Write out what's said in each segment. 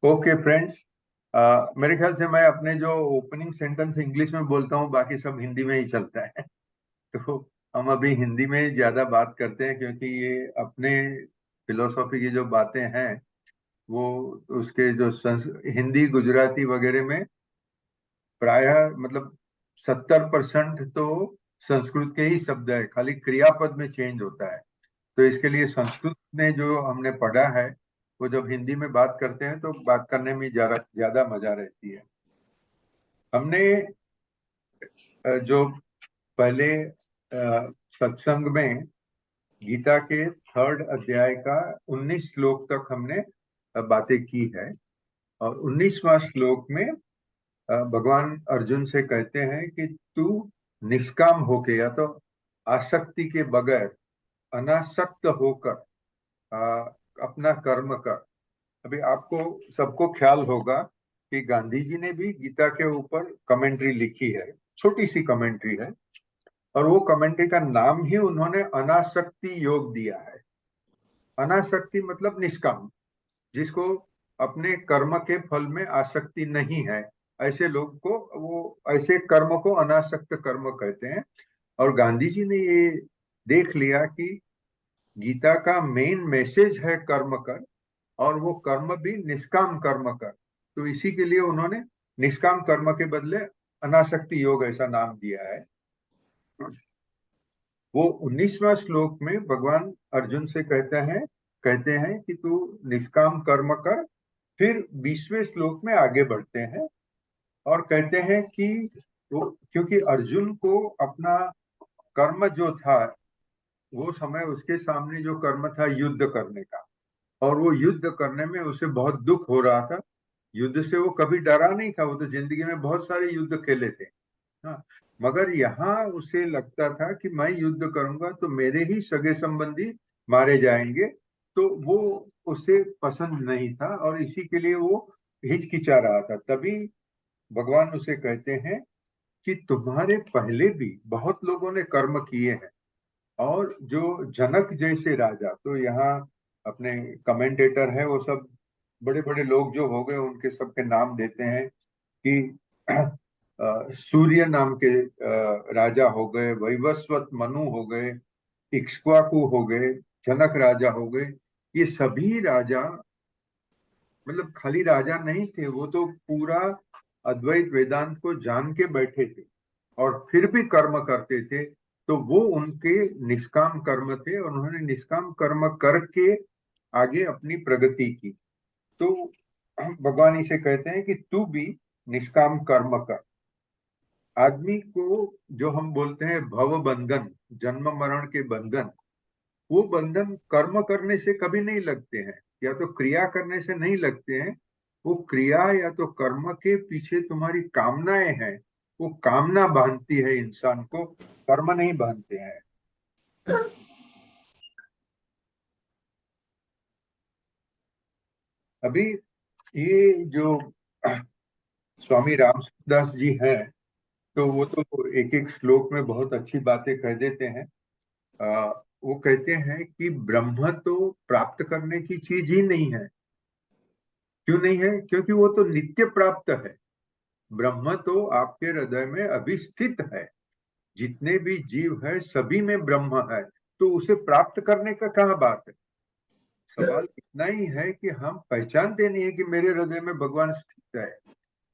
Okay friends. मेरे ख्याल से मैं अपने जो ओपनिंग सेंटेंस इंग्लिश में बोलता हूँ, बाकी सब हिंदी में ही चलता है। तो हम अभी हिंदी में ज्यादा बात करते हैं, क्योंकि ये अपने फिलोसॉफी की जो बातें हैं वो उसके जो हिंदी गुजराती वगैरह में प्रायः मतलब 70% तो संस्कृत के ही शब्द है, खाली क्रियापद में चेंज होता है। तो इसके लिए संस्कृत में जो हमने पढ़ा है वो जब हिंदी में बात करते हैं तो बात करने में ज्यादा ज्यादा मजा रहती है। हमने जो पहले सत्संग में गीता के 3rd अध्याय का 19 श्लोक तक हमने बातें की है। और 19वां श्लोक में भगवान अर्जुन से कहते हैं कि तू निष्काम होके या तो आसक्ति के बगैर अनासक्त होकर अ, अपना कर्म कर। अभी आपको सबको ख्याल होगा कि गांधी जी ने भी गीता के ऊपर कमेंट्री लिखी है, छोटी सी कमेंट्री है, और वो कमेंट्री का नाम ही उन्होंने अनासक्ति योग दिया है। अनासक्ति मतलब निष्काम, जिसको अपने कर्म के फल में आसक्ति नहीं है, ऐसे लोग को वो ऐसे कर्म को अनासक्त कर्म कहते हैं। और गांधी जी ने ये देख लिया कि गीता का मेन मैसेज है कर्म कर, और वो कर्म भी निष्काम कर्म कर। तो इसी के लिए उन्होंने निष्काम कर्म के बदले अनासक्ति योग ऐसा नाम दिया है। वो 19वां श्लोक में भगवान अर्जुन से कहते हैं कि तू निष्काम कर्म कर। फिर 20वें श्लोक में आगे बढ़ते हैं और कहते हैं कि वो, क्योंकि अर्जुन को अपना कर्म जो था, वो समय उसके सामने जो कर्म था युद्ध करने का, और वो युद्ध करने में उसे बहुत दुख हो रहा था। युद्ध से वो कभी डरा नहीं था, वो तो जिंदगी में बहुत सारे युद्ध खेले थे। हाँ, मगर यहाँ उसे लगता था कि मैं युद्ध करूंगा तो मेरे ही सगे संबंधी मारे जाएंगे। तो वो उसे पसंद नहीं था और इसी के लिए वो हिचकिचा रहा था। तभी भगवान उसे कहते हैं कि तुम्हारे पहले भी बहुत लोगों ने कर्म किए हैं, और जो जनक जैसे राजा, तो यहाँ अपने कमेंटेटर है वो सब बड़े बड़े लोग जो हो गए उनके सबके नाम देते हैं कि सूर्य नाम के राजा हो गए, वैवस्वत मनु हो गए, इक्ष्वाकु हो गए, जनक राजा हो गए। ये सभी राजा मतलब खाली राजा नहीं थे, वो तो पूरा अद्वैत वेदांत को जान के बैठे थे और फिर भी कर्म करते थे। तो वो उनके निष्काम कर्म थे और उन्होंने निष्काम कर्म करके आगे अपनी प्रगति की। तो भगवान इसे कहते हैं कि तू भी निष्काम कर्म कर। आदमी को जो हम बोलते हैं भव बंधन, जन्म मरण के बंधन, वो बंधन कर्म करने से कभी नहीं लगते हैं, या तो क्रिया करने से नहीं लगते हैं। वो क्रिया या तो कर्म के पीछे तुम्हारी कामनाएं हैं, वो कामना बांधती है इंसान को, कर्म नहीं बांधते हैं। अभी ये जो स्वामी रामदास जी हैं, तो वो तो एक एक श्लोक में बहुत अच्छी बातें कह देते हैं। वो कहते हैं कि ब्रह्म तो प्राप्त करने की चीज ही नहीं है। क्यों नहीं है? क्योंकि वो तो नित्य प्राप्त है। ब्रह्म तो आपके हृदय में अभी स्थित है। जितने भी जीव है सभी में ब्रह्म है, तो उसे प्राप्त करने का कहाँ बात है। सवाल इतना ही है कि हम पहचानते नहीं है कि मेरे हृदय में भगवान स्थित है।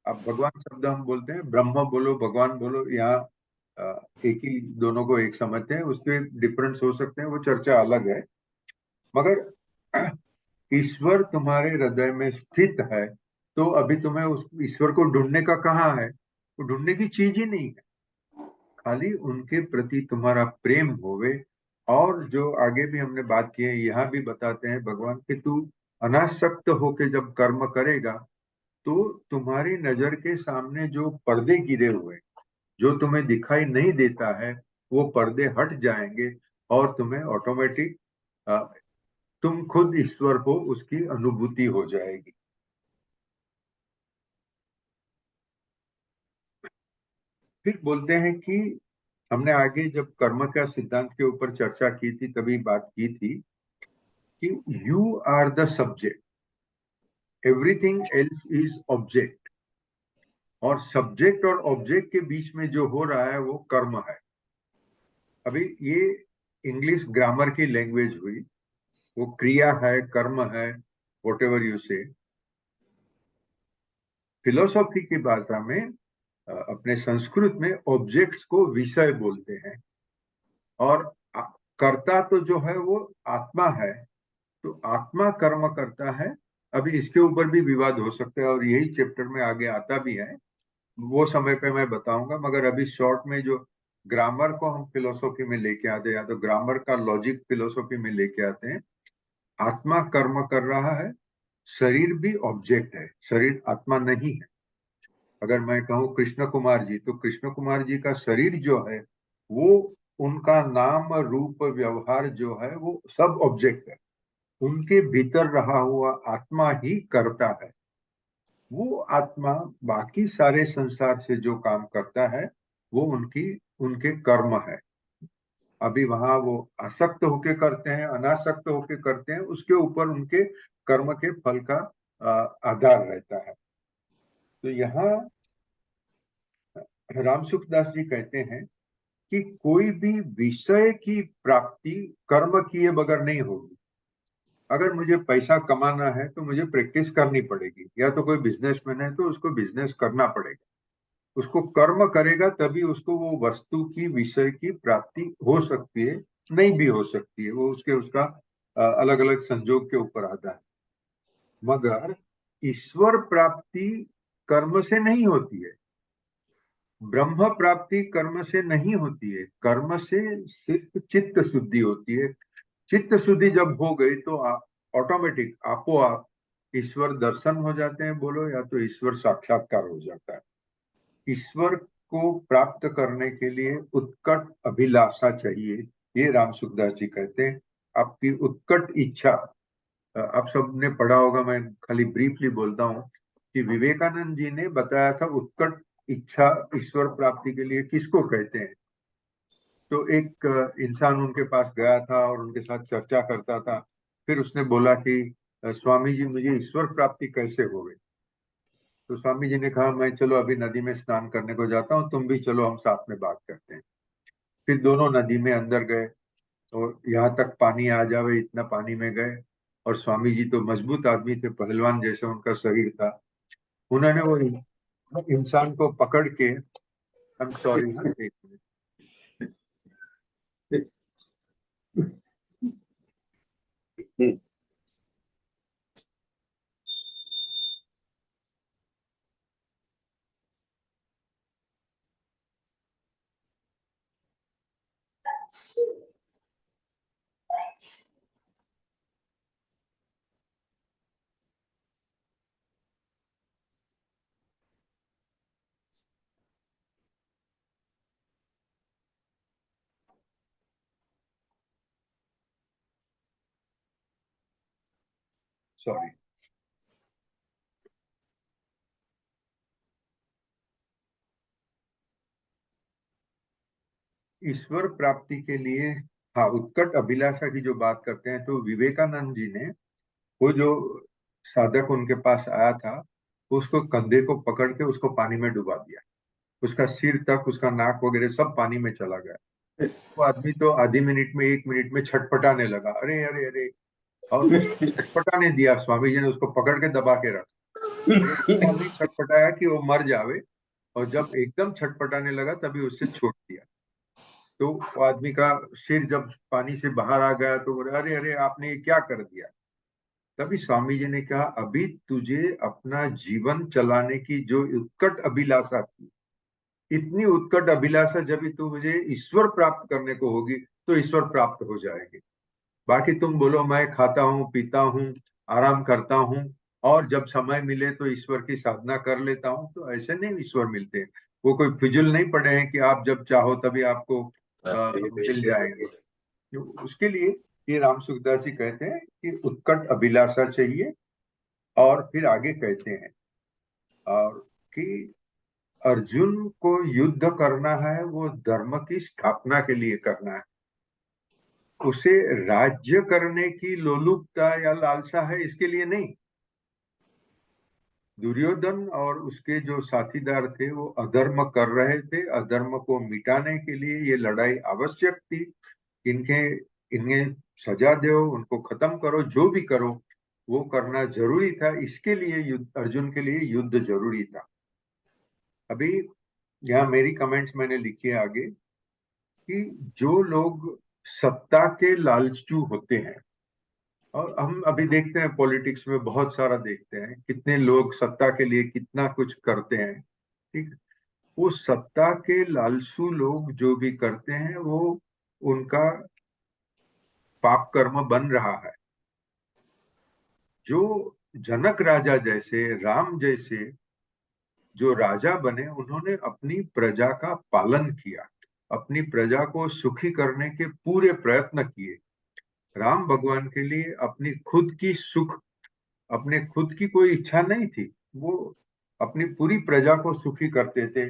अब भगवान शब्द हम बोलते हैं, ब्रह्म बोलो भगवान बोलो, यहाँ एक ही, दोनों को एक समझते हैं, उसके डिफरेंस हो सकते हैं, वो चर्चा अलग है। मगर ईश्वर तुम्हारे हृदय में स्थित है, तो अभी तुम्हें उस ईश्वर को ढूंढने का कहाँ है? वो ढूंढने की चीज ही नहीं है। खाली उनके प्रति तुम्हारा प्रेम होवे। और जो आगे भी हमने बात की है, यहाँ भी बताते हैं भगवान कि तू अनासक्त होके जब कर्म करेगा, तो तुम्हारी नजर के सामने जो पर्दे गिरे हुए, जो तुम्हें दिखाई नहीं देता है, वो पर्दे हट जाएंगे और तुम्हें ऑटोमेटिक तुम खुद ईश्वर हो उसकी अनुभूति हो जाएगी। फिर बोलते हैं कि हमने आगे जब कर्म का सिद्धांत के ऊपर चर्चा की थी तभी बात की थी कि you are the subject. Everything else is object, और सब्जेक्ट और ऑब्जेक्ट के बीच में जो हो रहा है वो कर्म है। अभी ये इंग्लिश ग्रामर की लैंग्वेज हुई, वो क्रिया है, कर्म है, वॉट एवर यू से। फिलोसॉफी की भाषा में अपने संस्कृत में ऑब्जेक्ट्स को विषय बोलते हैं, और कर्ता तो जो है वो आत्मा है, तो आत्मा कर्म करता है। अभी इसके ऊपर भी विवाद हो सकता है और यही चैप्टर में आगे आता भी है, वो समय पे मैं बताऊंगा। मगर अभी शॉर्ट में जो ग्रामर को हम फिलोसॉफी में लेके आते हैं, या तो ग्रामर का लॉजिक फिलोसॉफी में लेके आते हैं, आत्मा कर्म कर रहा है, शरीर भी ऑब्जेक्ट है, शरीर आत्मा नहीं है। अगर मैं कहूँ कृष्ण कुमार जी, तो कृष्ण कुमार जी का शरीर जो है वो, उनका नाम रूप व्यवहार जो है वो सब ऑब्जेक्ट है। उनके भीतर रहा हुआ आत्मा ही करता है। वो आत्मा बाकी सारे संसार से जो काम करता है वो उनके कर्म है। अभी वहां वो आसक्त होके करते हैं, अनासक्त होके करते हैं, उसके ऊपर उनके कर्म के फल का आधार रहता है। तो यहाँ राम सुखदास जी कहते हैं कि कोई भी विषय की प्राप्ति कर्म किए बगैर नहीं होगी। अगर मुझे पैसा कमाना है तो मुझे प्रैक्टिस करनी पड़ेगी, या तो कोई बिजनेसमैन है तो उसको बिजनेस करना पड़ेगा, उसको कर्म करेगा तभी उसको वो वस्तु की, विषय की प्राप्ति हो सकती है, नहीं भी हो सकती है, वो उसका अलग अलग संजोग के ऊपर आता है। मगर ईश्वर प्राप्ति कर्म से नहीं होती है, ब्रह्म प्राप्ति कर्म से नहीं होती है, कर्म से सिर्फ चित्त शुद्धि होती है। चित्त शुद्धि जब हो गई तो ऑटोमेटिक आपो आप ईश्वर दर्शन हो जाते हैं, बोलो, या तो ईश्वर साक्षात्कार हो जाता है। ईश्वर को प्राप्त करने के लिए उत्कट अभिलाषा चाहिए, ये राम सुखदास जी कहते हैं। आपकी उत्कट इच्छा, आप सबने पढ़ा होगा, मैं खाली ब्रीफली बोलता हूँ कि विवेकानंद जी ने बताया था उत्कट इच्छा ईश्वर प्राप्ति के लिए किसको कहते हैं। तो एक इंसान उनके पास गया था और उनके साथ चर्चा करता था। फिर उसने बोला कि स्वामी जी, मुझे ईश्वर प्राप्ति कैसे हो गई? तो स्वामी जी ने कहा, मैं चलो अभी नदी में स्नान करने को जाता हूँ, तुम भी चलो, हम साथ में बात करते हैं। फिर दोनों नदी में अंदर गए और यहाँ तक पानी आ जावे इतना पानी में गए। और स्वामी जी तो मजबूत आदमी थे, पहलवान जैसा उनका शरीर था। उन्होंने वो इंसान को पकड़ के, आई एम सॉरी, हाँ, एक मिनट। सॉरी। ईश्वर प्राप्ति के लिए, हाँ, उत्कट अभिलाषा की जो बात करते हैं, तो विवेकानंद जी ने, वो जो साधक उनके पास आया था, उसको कंधे को पकड़ के उसको पानी में डुबा दिया। उसका सिर तक, उसका नाक वगैरह सब पानी में चला गया। वो आदमी तो आधी मिनट में, 1 मिनट में छटपटाने लगा, अरे अरे अरे। और उसको छटपटाने दिया, स्वामी जी ने उसको पकड़ के दबा के रखा। वो इतना नहीं छटपटाया कि वो मर जावे, और जब एकदम छटपटाने लगा तभी उससे छोड़ दिया। तो वो आदमी का सिर जब पानी से बाहर आ गया तो बोले, अरे अरे, आपने ये क्या कर दिया? तभी स्वामी जी ने कहा, अभी तुझे अपना जीवन चलाने की जो उत्कट अभिलाषा थी, इतनी उत्कट अभिलाषा जब भी तू मुझे ईश्वर प्राप्त करने को होगी तो ईश्वर प्राप्त हो जाएगी। बाकी तुम बोलो मैं खाता हूँ, पीता हूँ, आराम करता हूँ, और जब समय मिले तो ईश्वर की साधना कर लेता हूँ, तो ऐसे नहीं ईश्वर मिलते। वो कोई फिजूल नहीं पड़े हैं कि आप जब चाहो तभी आपको मिल जाएंगे। तो उसके लिए ये राम सुखदास जी कहते हैं कि उत्कट अभिलाषा चाहिए। और फिर आगे कहते हैं और कि अर्जुन को युद्ध करना है, वो धर्म की स्थापना के लिए करना है। उसे राज्य करने की लोलुपता या लालसा है इसके लिए नहीं। दुर्योधन और उसके जो साथीदार थे वो अधर्म कर रहे थे। अधर्म को मिटाने के लिए ये लड़ाई आवश्यक थी। इनके इन्हें सजा दो, उनको खत्म करो, जो भी करो वो करना जरूरी था। इसके लिए युद्ध, अर्जुन के लिए युद्ध जरूरी था। अभी यहाँ मेरी कमेंट्स मैंने लिखी है आगे कि जो लोग सत्ता के लालचू होते हैं, और हम अभी देखते हैं पॉलिटिक्स में बहुत सारा देखते हैं, कितने लोग सत्ता के लिए कितना कुछ करते हैं, ठीक। वो सत्ता के लालचू लोग जो भी करते हैं वो उनका पाप कर्म बन रहा है। जो जनक राजा जैसे, राम जैसे जो राजा बने, उन्होंने अपनी प्रजा का पालन किया, अपनी प्रजा को सुखी करने के पूरे प्रयत्न किए। राम भगवान के लिए अपनी खुद की सुख, अपने खुद की कोई इच्छा नहीं थी। वो अपनी पूरी प्रजा को सुखी करते थे।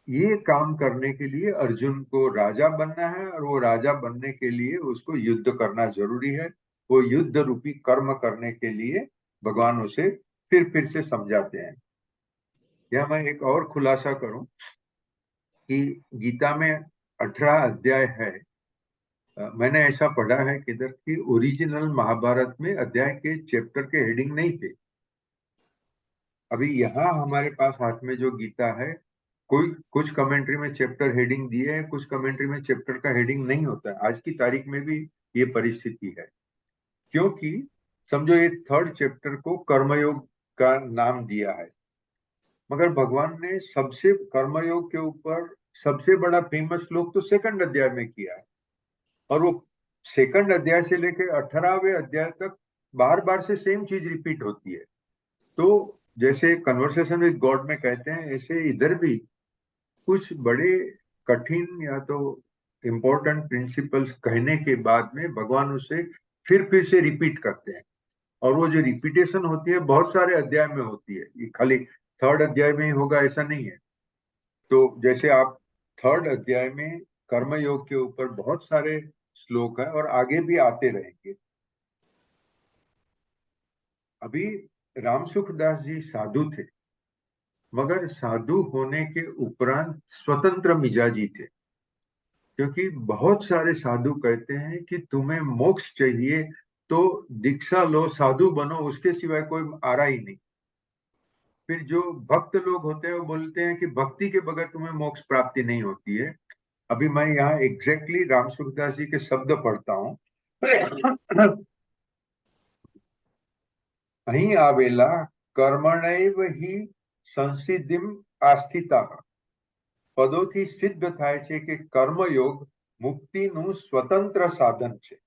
ये काम करने के लिए अर्जुन को राजा बनना है, और वो राजा बनने के लिए उसको युद्ध करना जरूरी है। वो युद्ध रूपी कर्म करने के लिए भगवान उसे फिर से समझाते हैं। या मैं एक और खुलासा करूं कि गीता में 18 अध्याय है। मैंने ऐसा पढ़ा है किधर कि ओरिजिनल महाभारत में अध्याय के चैप्टर के हेडिंग नहीं थे। अभी यहाँ हमारे पास हाथ में जो गीता है, कोई कुछ कमेंट्री में चैप्टर हेडिंग दिए है, कुछ कमेंट्री में चैप्टर का हेडिंग नहीं होता है। आज की तारीख में भी ये परिस्थिति है, क्योंकि समझो ये थर्ड चैप्टर को कर्मयोग का नाम दिया है, मगर भगवान ने सबसे कर्मयोग के ऊपर सबसे बड़ा फेमस श्लोक तो सेकंड अध्याय में किया है। और वो सेकंड अध्याय से लेकर 18वें अध्याय तक बार बार से सेम चीज रिपीट होती है। तो जैसे कन्वर्सेशन विद गॉड में कहते हैं, ऐसे इधर भी कुछ बड़े कठिन या तो इम्पोर्टेंट प्रिंसिपल्स कहने के बाद में भगवान उसे फिर से रिपीट करते हैं। और वो जो रिपीटेशन होती है बहुत सारे अध्याय में होती है, ये खाली थर्ड अध्याय में ही होगा ऐसा नहीं है। तो जैसे आप थर्ड अध्याय में कर्मयोग के ऊपर बहुत सारे श्लोक है और आगे भी आते रहेंगे। अभी राम सुखदास जी साधु थे, मगर साधु होने के उपरांत स्वतंत्र मिजाजी थे। क्योंकि बहुत सारे साधु कहते हैं कि तुम्हें मोक्ष चाहिए तो दीक्षा लो, साधु बनो, उसके सिवाय कोई आ रहा ही नहीं। फिर जो भक्त लोग होते हैं वो बोलते हैं कि भक्ति के बगैर तुम्हें मोक्ष प्राप्ति नहीं होती है। अभी मैं यहाँ एग्जैक्टली राम सुखदास जी के शब्द पढ़ता हूँ। અહીં આવેલા કર્મણૈવ हि સંસિદ્ધિમ આસ્થિતા, પદોથી સિદ્ધ થાય છે કે કર્મयोग મુક્તિનું સ્વતંત્ર સાધન છે।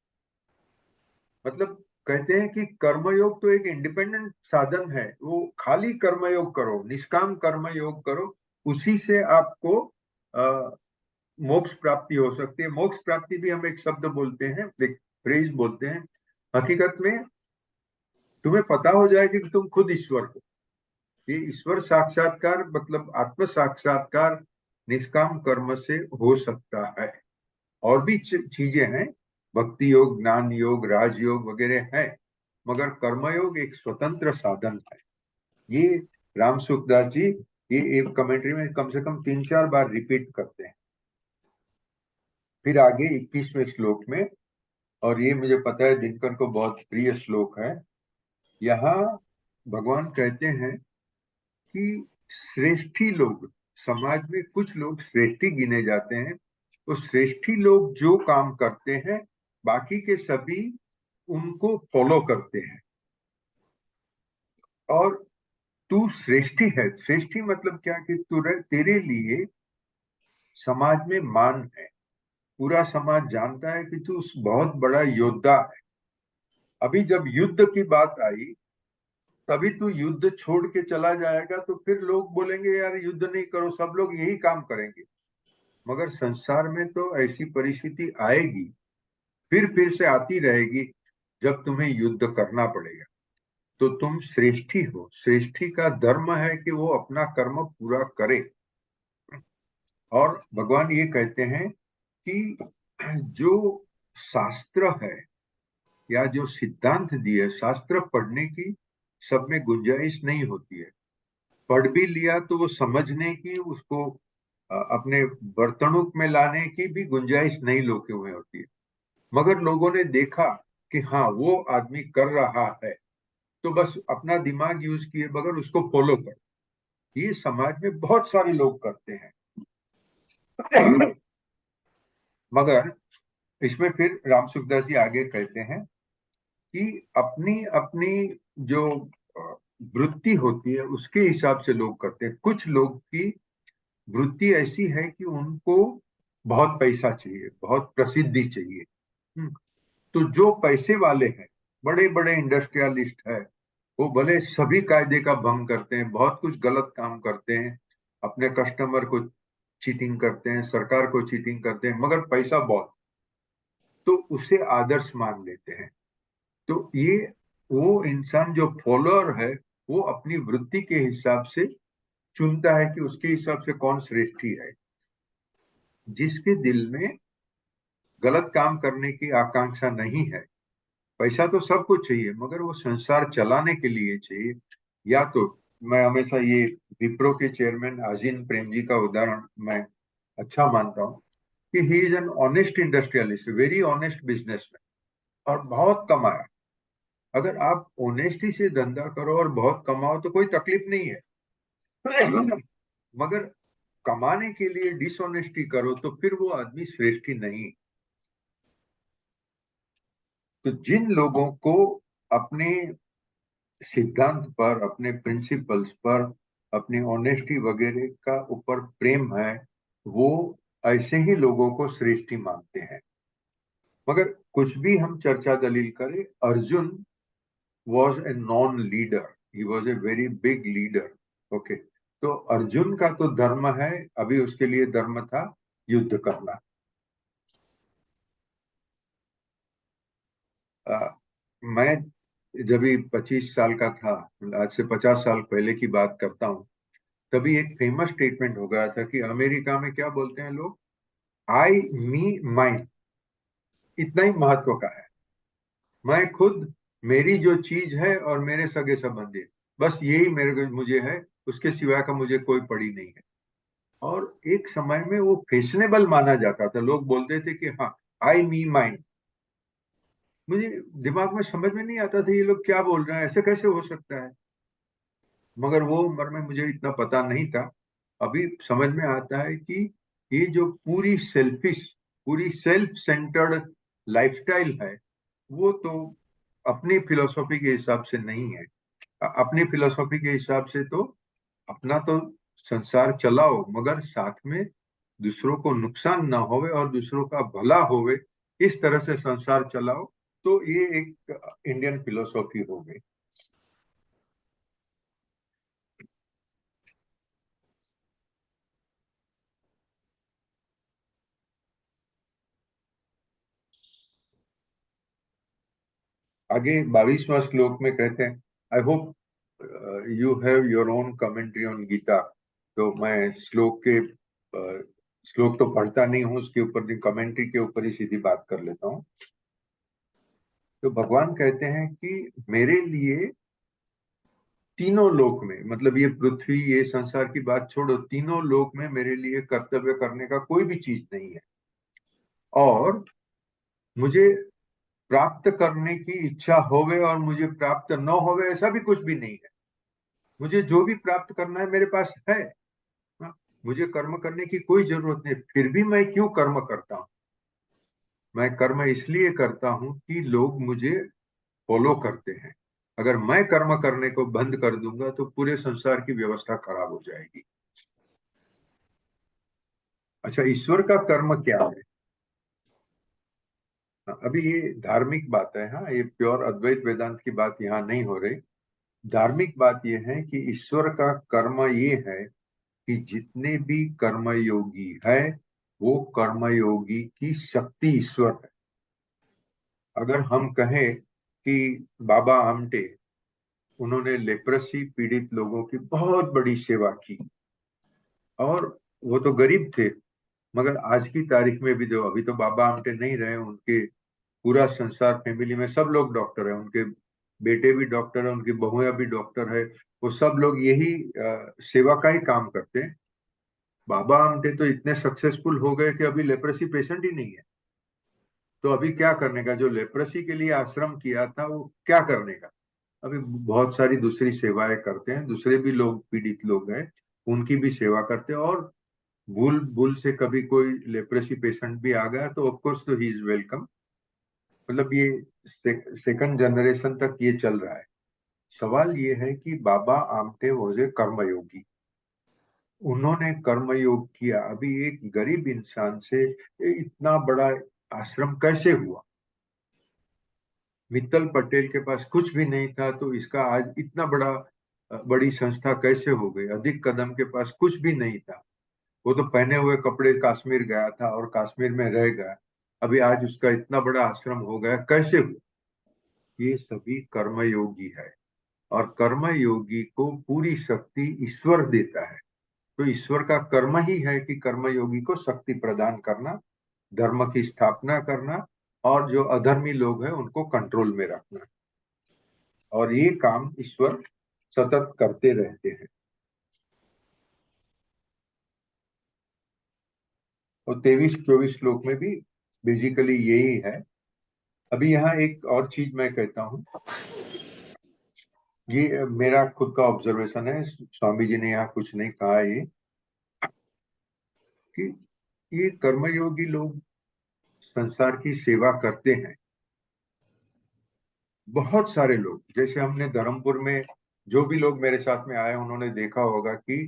मतलब कहते हैं कि कर्मयोग तो एक इंडिपेंडेंट साधन है, वो खाली कर्मयोग करो, निष्काम कर्मयोग करो, उसी से आपको मोक्ष प्राप्ति हो सकती है। मोक्ष प्राप्ति भी हम एक शब्द बोलते हैं, एक फ्रेज बोलते हैं। हकीकत में तुम्हें पता हो जाएगा कि तुम खुद ईश्वर हो। ये ईश्वर साक्षात्कार मतलब आत्म साक्षात्कार निष्काम कर्म से हो सकता है। और भी चीजें हैं, भक्ति योग, ज्ञान योग, राजयोग वगैरह है, मगर कर्मयोग एक स्वतंत्र साधन है। ये राम सुखदास जी ये एक कमेंट्री में कम से कम 3-4 बार रिपीट करते हैं। फिर आगे 21वें श्लोक में, और ये मुझे पता है दिनकर को बहुत प्रिय श्लोक है, यहाँ भगवान कहते हैं कि श्रेष्ठी लोग, समाज में कुछ लोग श्रेष्ठी गिने जाते हैं, तो श्रेष्ठी लोग जो काम करते हैं बाकी के सभी उनको फॉलो करते हैं। और तू श्रेष्ठी है। श्रेष्ठी मतलब क्या कि तेरे लिए समाज में मान है, पूरा समाज जानता है कि तू बहुत बड़ा योद्धा है। अभी जब युद्ध की बात आई, तभी तू युद्ध छोड़ के चला जाएगा तो फिर लोग बोलेंगे यार युद्ध नहीं करो, सब लोग यही काम करेंगे। मगर संसार में तो ऐसी परिस्थिति आएगी, फिर से आती रहेगी, जब तुम्हें युद्ध करना पड़ेगा। तो तुम श्रेष्ठी हो। श्रेष्ठी का धर्म है कि वो अपना कर्म पूरा करे। और भगवान ये कहते हैं कि जो शास्त्र है या जो सिद्धांत दिए शास्त्र पढ़ने की, सब में गुंजाइश नहीं होती है। पढ़ भी लिया तो वो समझने की, उसको अपने बर्तनूक में लाने की भी गुंजाइश नहीं लोगों में होती है। मगर लोगों ने देखा कि हाँ वो आदमी कर रहा है, तो बस अपना दिमाग यूज किए बगैर उसको फॉलो कर। ये समाज में बहुत सारे लोग करते हैं। मगर इसमें फिर राम सुखदास जी आगे कहते हैं कि अपनी अपनी जो अ, वृत्ति होती है उसके हिसाब से लोग करते हैं। कुछ लोग की वृत्ति ऐसी है कि उनको बहुत पैसा चाहिए, बहुत प्रसिद्धि चाहिए। हम्म, तो जो पैसे वाले हैं, बड़े बड़े इंडस्ट्रियलिस्ट है, वो भले सभी कायदे का भंग करते हैं, बहुत कुछ गलत काम करते हैं, अपने कस्टमर को चीटिंग करते हैं, सरकार को चीटिंग करते हैं, मगर पैसा बहुत, तो उसे आदर्श मान लेते हैं। तो ये वो इंसान जो फॉलोअर है, वो अपनी वृत्ति के हिसाब से चुनता है कि उसके हिसाब से कौन श्रेष्ठी है। जिसके दिल में गलत काम करने की आकांक्षा नहीं है, पैसा तो सबको चाहिए, मगर वो संसार चलाने के लिए चाहिए। या तो मैं हमेशा ये विप्रो के चेयरमैन अजीम प्रेम जी का उदाहरण मैं अच्छा मानता हूँ कि he is an honest industrialist, very honest businessman, और बहुत कमाया। अगर आप ऑनेस्टी से धंधा करो और बहुत कमाओ तो कोई तकलीफ नहीं है। मगर कमाने के लिए डिसऑनेस्टी करो तो फिर वो आदमी श्रेष्ठी नहीं। तो जिन लोगों को अपने सिद्धांत पर, अपने प्रिंसिपल्स पर, अपनी ऑनेस्टी वगैरह का ऊपर प्रेम है, वो ऐसे ही लोगों को श्रेष्ठी मानते हैं। मगर कुछ भी हम चर्चा दलील करें, Arjun was a non leader, he was a very big leader. Okay, तो अर्जुन का तो धर्म है, अभी उसके लिए धर्म था युद्ध करना। मैं जब 25 साल का था, आज से 50 साल पहले की बात करता हूँ, तभी एक फेमस स्टेटमेंट हो गया था कि अमेरिका में क्या बोलते हैं लोग, आई मी माइन, इतना ही महत्व का है। मैं खुद, मेरी जो चीज है और मेरे सगे संबंधी, बस यही मेरे को मुझे है, उसके सिवा का मुझे कोई पड़ी नहीं है। और एक समय में वो फैशनेबल माना जाता था, लोग बोलते थे कि हाँ, आई मी माइन। मुझे दिमाग में समझ में नहीं आता था ये लोग क्या बोल रहे हैं, ऐसे कैसे हो सकता है। मगर वो उम्र में मुझे इतना पता नहीं था। अभी समझ में आता है कि ये जो पूरी सेल्फिश, पूरी सेल्फ सेंटर्ड लाइफस्टाइल है, वो तो अपनी फिलोसॉफी के हिसाब से नहीं है। अपनी फिलोसॉफी के हिसाब से तो अपना तो संसार चलाओ, मगर साथ में दूसरों को नुकसान ना होवे और दूसरों का भला होवे, इस तरह से संसार चलाओ। तो ये एक इंडियन फिलोसॉफी हो गई। आगे 22वां श्लोक में कहते हैं, I hope you have your own commentary on Gita. तो मैं श्लोक तो पढ़ता नहीं हूँ, उसके ऊपर कमेंट्री के ऊपर ही सीधी बात कर लेता हूँ। तो भगवान कहते हैं कि मेरे लिए तीनों लोक में, मतलब ये पृथ्वी, ये संसार की बात छोड़ो, तीनों लोक में मेरे लिए कर्तव्य करने का कोई भी चीज नहीं है। और मुझे प्राप्त करने की इच्छा होवे और मुझे प्राप्त न होवे, ऐसा भी कुछ भी नहीं है। मुझे जो भी प्राप्त करना है मेरे पास है। हाँ, मुझे कर्म करने की कोई जरूरत नहीं, फिर भी मैं क्यों कर्म करता हूँ? मैं कर्म इसलिए करता हूँ कि लोग मुझे फॉलो करते हैं। अगर मैं कर्म करने को बंद कर दूंगा तो पूरे संसार की व्यवस्था खराब हो जाएगी। अच्छा, ईश्वर का कर्म क्या है? अभी ये धार्मिक बात है, हाँ, ये प्योर अद्वैत वेदांत की बात यहाँ नहीं हो रही। धार्मिक बात ये है कि ईश्वर का कर्म ये है कि जितने भी कर्मयोगी है, वो कर्मयोगी की शक्ति ईश्वर है। अगर हम कहें कि बाबा आमटे, उन्होंने लेप्रेसी पीड़ित लोगों की बहुत बड़ी सेवा की, और वो तो गरीब थे, मगर आज की तारीख में भी जो, अभी तो बाबा आमटे नहीं रहे, उनके पूरा संसार फैमिली में सब लोग डॉक्टर हैं, उनके बेटे भी डॉक्टर है, उनकी बहुएं भी डॉक्टर है, वो सब लोग यही सेवा का ही काम करते हैं। बाबा आमटे तो इतने सक्सेसफुल हो गए कि अभी लेप्रेसी पेशेंट ही नहीं है। तो अभी क्या करने का, जो लेप्रेसी के लिए आश्रम किया था वो क्या करने का। अभी बहुत सारी दूसरी सेवाएं करते हैं, दूसरे भी लोग पीड़ित लोग हैं, उनकी भी सेवा करते हैं। और भूल भूल से कभी कोई लेप्रेसी पेशेंट भी आ गया तो ऑफ कोर्स तो ही इज वेलकम। मतलब ये सेकंड जनरेशन तक ये चल रहा है। सवाल ये है कि बाबा आमटे वॉज ए कर्मयोगी, उन्होंने कर्मयोग किया। अभी एक गरीब इंसान से इतना बड़ा आश्रम कैसे हुआ। मित्तल पटेल के पास कुछ भी नहीं था तो इसका आज इतना बड़ी संस्था कैसे हो गई। अधिक कदम के पास कुछ भी नहीं था, वो तो पहने हुए कपड़े कश्मीर गया था और कश्मीर में रह गया। अभी आज उसका इतना बड़ा आश्रम हो गया, कैसे हुआ। ये सभी कर्मयोगी है, और कर्मयोगी को पूरी शक्ति ईश्वर देता है। तो ईश्वर का कर्म ही है कि कर्मयोगी को शक्ति प्रदान करना, धर्म की स्थापना करना, और जो अधर्मी लोग हैं उनको कंट्रोल में रखना। और ये काम ईश्वर सतत करते रहते हैं। और 23-24 श्लोक में भी बेसिकली यही है। अभी यहाँ एक और चीज मैं कहता हूँ, ये मेरा खुद का ऑब्जर्वेशन है, स्वामी जी ने यहाँ कुछ नहीं कहा, ये कि ये कर्मयोगी लोग संसार की सेवा करते हैं। बहुत सारे लोग, जैसे हमने धर्मपुर में जो भी लोग मेरे साथ में आए उन्होंने देखा होगा कि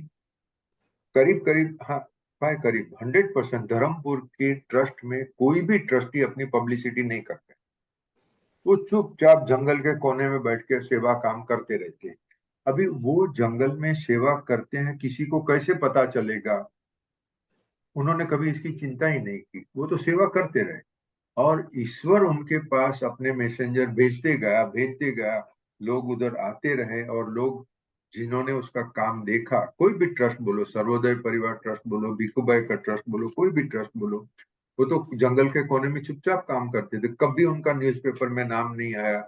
करीब करीब, हाँ, भाई करीब 100% धर्मपुर के ट्रस्ट में कोई भी ट्रस्टी अपनी पब्लिसिटी नहीं करते। वो चुपचाप जंगल के कोने में बैठ के सेवा काम करते रहते हैं। अभी वो जंगल में सेवा करते हैं, किसी को कैसे पता चलेगा, उन्होंने कभी इसकी चिंता ही नहीं की, वो तो सेवा करते रहे। और ईश्वर उनके पास अपने मैसेंजर भेजते गया, लोग उधर आते रहे। और लोग जिन्होंने उसका काम देखा, कोई भी ट्रस्ट बोलो, सर्वोदय परिवार ट्रस्ट बोलो, भिखुभाई का ट्रस्ट बोलो, कोई भी ट्रस्ट बोलो, वो तो जंगल के कोने में चुपचाप काम करते थे, कभी उनका न्यूज़पेपर में नाम नहीं आया।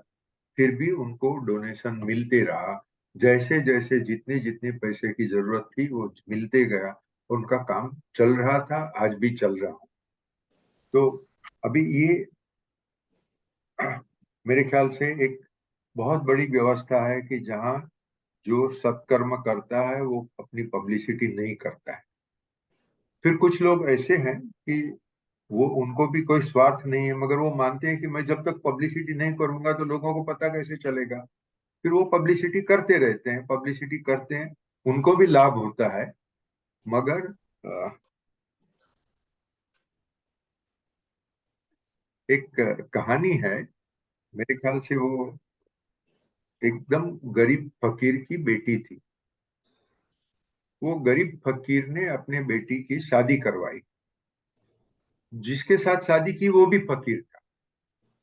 फिर भी उनको डोनेशन मिलते रहा, जैसे जैसे जितनी जितनी पैसे की जरूरत थी वो मिलते गया, उनका काम चल रहा था, आज भी चल रहा। तो अभी ये मेरे ख्याल से एक बहुत बड़ी व्यवस्था है कि जहाँ जो सत्कर्म करता है वो अपनी पब्लिसिटी नहीं करता है। फिर कुछ लोग ऐसे हैं कि वो, उनको भी कोई स्वार्थ नहीं है, मगर वो मानते हैं कि मैं जब तक पब्लिसिटी नहीं करूंगा तो लोगों को पता कैसे चलेगा। फिर वो पब्लिसिटी करते रहते हैं, पब्लिसिटी करते हैं, उनको भी लाभ होता है। मगर एक कहानी है, मेरे ख्याल से वो एकदम गरीब फकीर की बेटी थी। वो गरीब फकीर ने अपने बेटी की शादी करवाई। जिसके साथ शादी की वो भी फकीर था।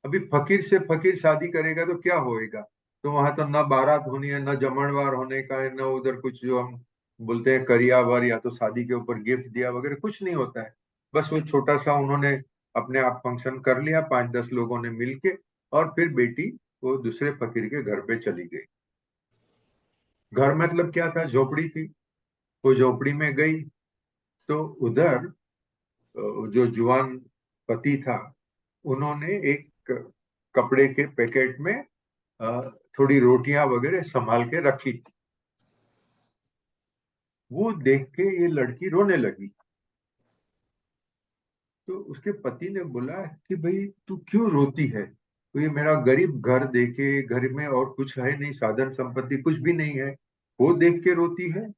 अभी फकीर से फकीर शादी करेगा तो क्या होएगा। तो वहां तो ना बारात होनी है, ना जमणवार होने का है, ना उधर कुछ जो हम बोलते हैं करियावर, या तो शादी के ऊपर गिफ्ट दिया वगैरह, कुछ नहीं होता है। बस वो छोटा सा उन्होंने अपने आप फंक्शन कर लिया 5-10 लोगों ने मिलके, और फिर बेटी वो दूसरे फकीर के घर पे चली गई। घर मतलब क्या था, झोपड़ी थी। वो झोपड़ी में गई तो उधर जो जुआन पति था, उन्होंने एक कपड़े के पैकेट में थोड़ी रोटियां वगैरह संभाल के रखी थी। वो देख के ये लड़की रोने लगी। तो उसके पति ने बोला कि भाई तू क्यों रोती है। तो ये मेरा गरीब घर देखे, घर में और कुछ है नहीं, साधन संपत्ति कुछ भी नहीं है, वो देख के रोती है।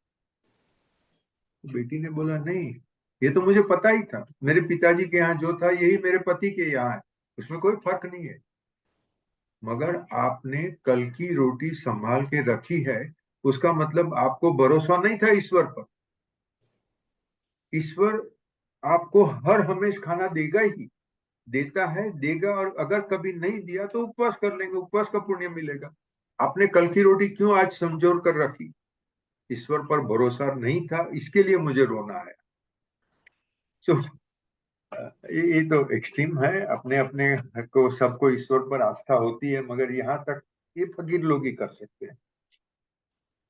तो बेटी ने बोला नहीं, ये तो मुझे पता ही था, मेरे पिताजी के यहाँ जो था यही मेरे पति के यहाँ है, उसमें कोई फर्क नहीं है। मगर आपने कल की रोटी संभाल के रखी है, उसका मतलब आपको भरोसा नहीं था ईश्वर पर। ईश्वर आपको हर हमेश खाना देगा ही, देता है, देगा। और अगर कभी नहीं दिया तो उपवास कर लेंगे, उपवास का पुण्य मिलेगा। आपने कल की रोटी क्यों आज संजोर कर रखी। ईश्वर पर भरोसा नहीं था, इसके लिए मुझे रोना आया। सो ये तो एक्सट्रीम है, अपने अपने को सबको ईश्वर पर आस्था होती है, मगर यहाँ तक ये फकीर लोग ही कर सकते हैं।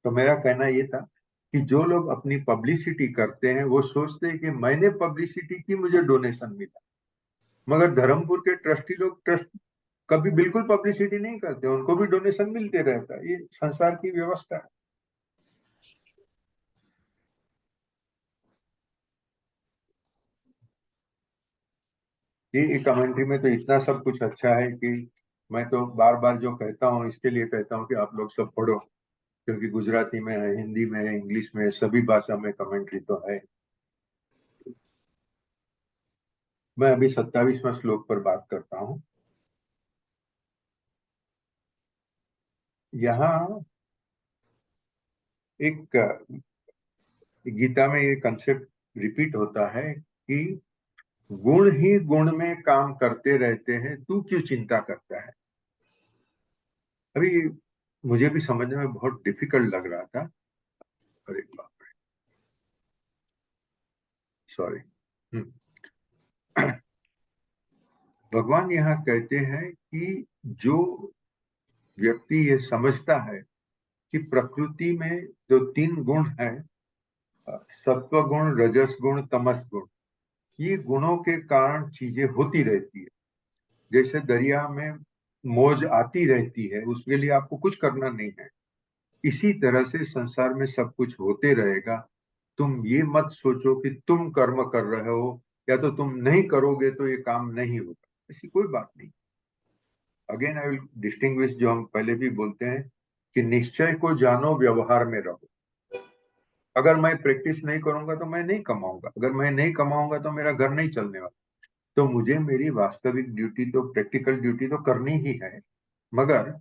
तो मेरा कहना ये था कि जो लोग अपनी पब्लिसिटी करते हैं वो सोचते हैं कि मैंने पब्लिसिटी की, मुझे डोनेशन मिला। मगर धर्मपुर के ट्रस्टी लोग ट्रस्ट कभी बिल्कुल पब्लिसिटी नहीं करते, उनको भी डोनेशन मिलते रहता है। ये संसार की व्यवस्था है। ये कमेंट्री में तो इतना सब कुछ अच्छा है कि मैं तो बार बार जो कहता हूँ इसके लिए कहता हूँ कि आप लोग सब पढ़ो, क्योंकि गुजराती में है, हिंदी में है, इंग्लिश में है, सभी भाषा में कमेंट्री तो है। मैं अभी 27वां श्लोक पर बात करता हूँ। यहाँ एक गीता में ये कंसेप्ट रिपीट होता है कि गुण ही गुण में काम करते रहते हैं, तू क्यों चिंता करता है। अभी मुझे भी समझने में बहुत डिफिकल्ट लग रहा था। अरे बाप, सॉरी। भगवान यहाँ कहते हैं कि जो व्यक्ति ये समझता है कि प्रकृति में जो तीन गुण है, सत्व गुण, रजस गुण, तमस गुण, ये गुणों के कारण चीजें होती रहती है। जैसे दरिया में मौज आती रहती है, उसके लिए आपको कुछ करना नहीं है। इसी तरह से संसार में सब कुछ होते रहेगा। तुम ये मत सोचो कि तुम कर्म कर रहे हो या तो तुम नहीं करोगे तो ये काम नहीं होगा, ऐसी कोई बात नहीं। अगेन आई विल डिस्टिंग्विश, जो हम पहले भी बोलते हैं कि निश्चय को जानो, व्यवहार में रहो। अगर मैं प्रैक्टिस नहीं करूंगा तो मैं नहीं कमाऊंगा, अगर मैं नहीं कमाऊंगा तो मेरा घर नहीं चलने वाला। तो मुझे मेरी वास्तविक ड्यूटी तो, प्रैक्टिकल ड्यूटी तो करनी ही है। मगर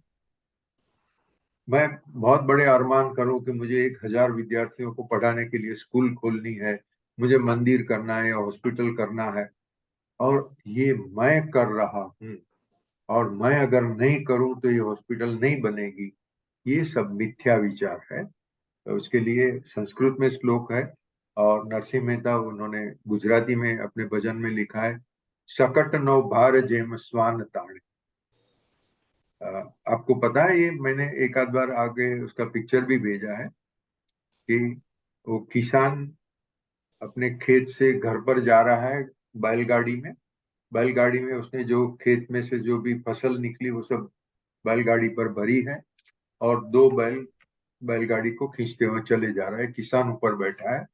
मैं बहुत बड़े अरमान करूं कि मुझे 1000 विद्यार्थियों को पढ़ाने के लिए स्कूल खोलनी है, मुझे मंदिर करना है या हॉस्पिटल करना है, और ये मैं कर रहा हूं, और मैं अगर नहीं करूं तो ये हॉस्पिटल नहीं बनेगी, ये सब मिथ्या विचार है। तो उसके लिए संस्कृत में श्लोक है, और नरसिंह मेहता उन्होंने गुजराती में अपने भजन में लिखा है, सकट नो भार जेम स्वान ताण। अ, आपको पता है, ये मैंने एक आध बार आगे उसका पिक्चर भी भेजा है कि वो किसान अपने खेत से घर पर जा रहा है बैलगाड़ी में। बैलगाड़ी में उसने जो खेत में से जो भी फसल निकली वो सब बैलगाड़ी पर भरी है, और दो बैल बैलगाड़ी को खींचते हुए चले जा रहा है। किसान ऊपर बैठा है,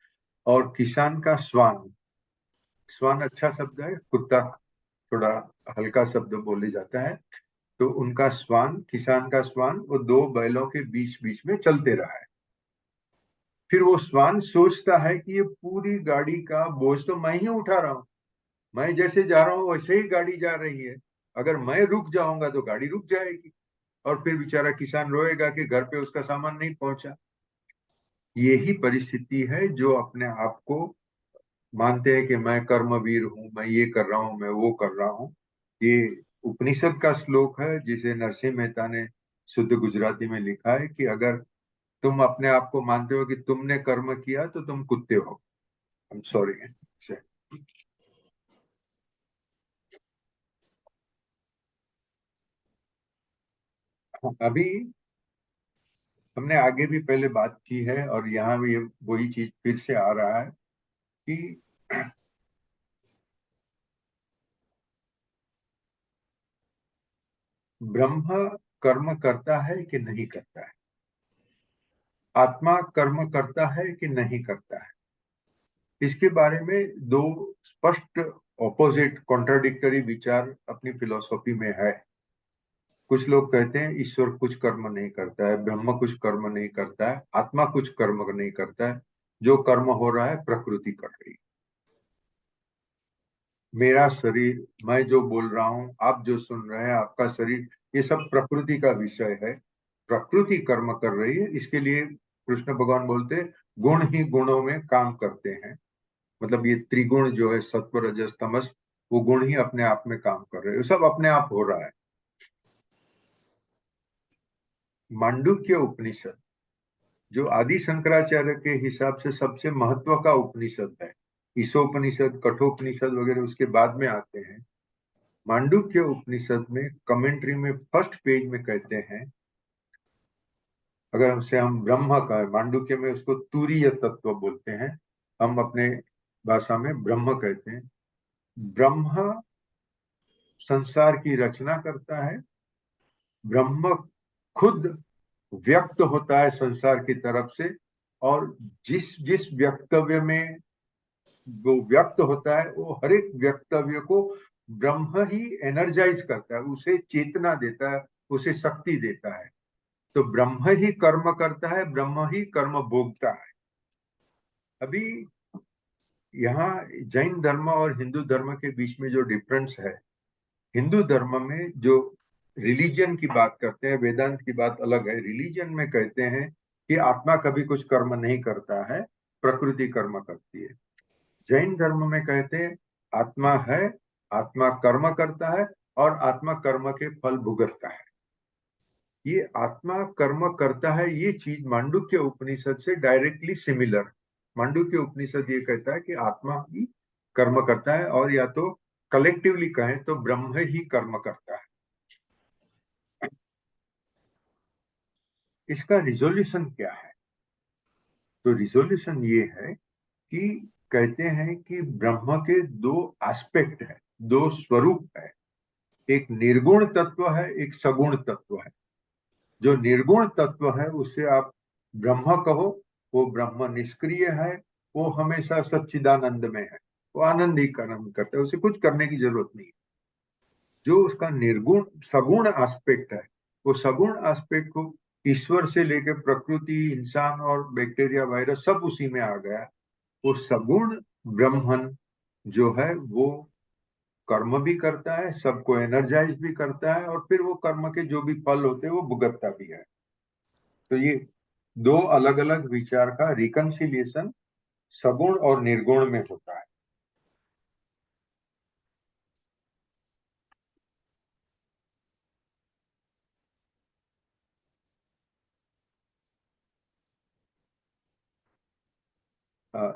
और किसान का स्वान, स्वान अच्छा शब्द है, कुत्ता थोड़ा हल्का शब्द बोले जाता है। तो उनका स्वान, किसान का स्वान, वो दो बैलों के बीच बीच में चलते रहा है। फिर वो स्वान सोचता है कि ये पूरी गाड़ी का बोझ तो मैं ही उठा रहा हूँ, मैं जैसे जा रहा हूँ वैसे ही गाड़ी जा रही है, अगर मैं रुक जाऊंगा तो गाड़ी रुक जाएगी, और फिर बेचारा किसान रोएगा कि घर पे उसका सामान नहीं पहुंचा। यही परिस्थिति है जो अपने आप को मानते हैं कि मैं कर्मवीर हूं, मैं ये कर रहा हूं, मैं वो कर रहा हूं। ये उपनिषद का श्लोक है जिसे नरसिंह मेहता ने शुद्ध गुजराती में लिखा है कि अगर तुम अपने आप को मानते हो कि तुमने कर्म किया तो तुम कुत्ते हो। I am sorry. अभी हमने आगे भी पहले बात की है, और यहाँ भी वही चीज फिर से आ रहा है कि ब्रह्म कर्म करता है कि नहीं करता है, आत्मा कर्म करता है कि नहीं करता है, इसके बारे में दो स्पष्ट ऑपोजिट कॉन्ट्राडिक्टरी विचार अपनी फिलॉसफी में है। कुछ लोग कहते हैं ईश्वर कुछ कर्म नहीं करता है, ब्रह्म कुछ कर्म नहीं करता है, आत्मा कुछ कर्म नहीं करता है, जो कर्म हो रहा है प्रकृति कर रही है। मेरा शरीर, मैं जो बोल रहा हूँ, आप जो सुन रहे हैं, आपका शरीर, ये सब प्रकृति का विषय है। प्रकृति कर्म कर रही है, इसके लिए कृष्ण भगवान बोलते हैं गुण ही गुणों में काम करते हैं। मतलब ये त्रिगुण जो है, सत्व रजस तमस, वो गुण ही अपने आप में काम कर रहे हैं, सब अपने आप हो रहा है। मांडुक्य उपनिषद, जो आदि शंकराचार्य के हिसाब से सबसे महत्व का उपनिषद है, ईशोपनिषद, कठोपनिषद वगैरह उसके बाद में आते हैं। मांडुक्य उपनिषद में कमेंट्री में फर्स्ट पेज में कहते हैं अगर उसे हम ब्रह्म कहें, मांडुक्य में उसको तुरीय तत्व बोलते हैं, हम अपने भाषा में ब्रह्म कहते हैं। ब्रह्म संसार की रचना करता है, ब्रह्म खुद व्यक्त होता है संसार की तरफ से, और जिस जिस व्यक्तव्य में वो व्यक्त होता है वो हर एक व्यक्तव्य को ब्रह्म ही एनर्जाइज करता है, उसे चेतना देता है, उसे शक्ति देता है। तो ब्रह्म ही कर्म करता है, ब्रह्म ही कर्म भोगता है। अभी यहाँ जैन धर्म और हिंदू धर्म के बीच में जो डिफरेंस है, हिंदू धर्म में जो रिलीजन की बात करते हैं, वेदांत की बात अलग है। रिलीजन में कहते हैं कि आत्मा कभी कुछ कर्म नहीं करता है, प्रकृति कर्म करती है। जैन धर्म में कहते हैं आत्मा है, आत्मा कर्म करता है, और आत्मा कर्म के फल भुगतता है। ये आत्मा कर्म करता है, ये चीज मांडुक्य उपनिषद से डायरेक्टली सिमिलर। मांडुक्य उपनिषद ये कहता है कि आत्मा ही कर्म करता है, और या तो कलेक्टिवली कहें तो ब्रह्म ही कर्म करता है। इसका रिजोल्यूशन क्या है? तो रिजोल्यूशन ये है कि कहते हैं कि ब्रह्म के दो एस्पेक्ट है, दो स्वरूप है। एक निर्गुण तत्व है, एक सगुण तत्व है। जो निर्गुण तत्व है उसे आप ब्रह्म कहो, वो ब्रह्म निष्क्रिय है, वो हमेशा सच्चिदानंद में है, वो आनंद ही कर्म करता है, उसे कुछ करने की जरूरत नहीं है। जो उसका निर्गुण सगुण एस्पेक्ट है, वो सगुण एस्पेक्ट को ईश्वर से लेकर प्रकृति, इंसान और बैक्टीरिया, वायरस सब उसी में आ गया। वो सगुण ब्रह्मन जो है वो कर्म भी करता है, सबको एनर्जाइज भी करता है, और फिर वो कर्म के जो भी फल होते हैं वो भुगतता भी है। तो ये दो अलग अलग विचार का रिकंसिलिएशन सगुण और निर्गुण में होता है।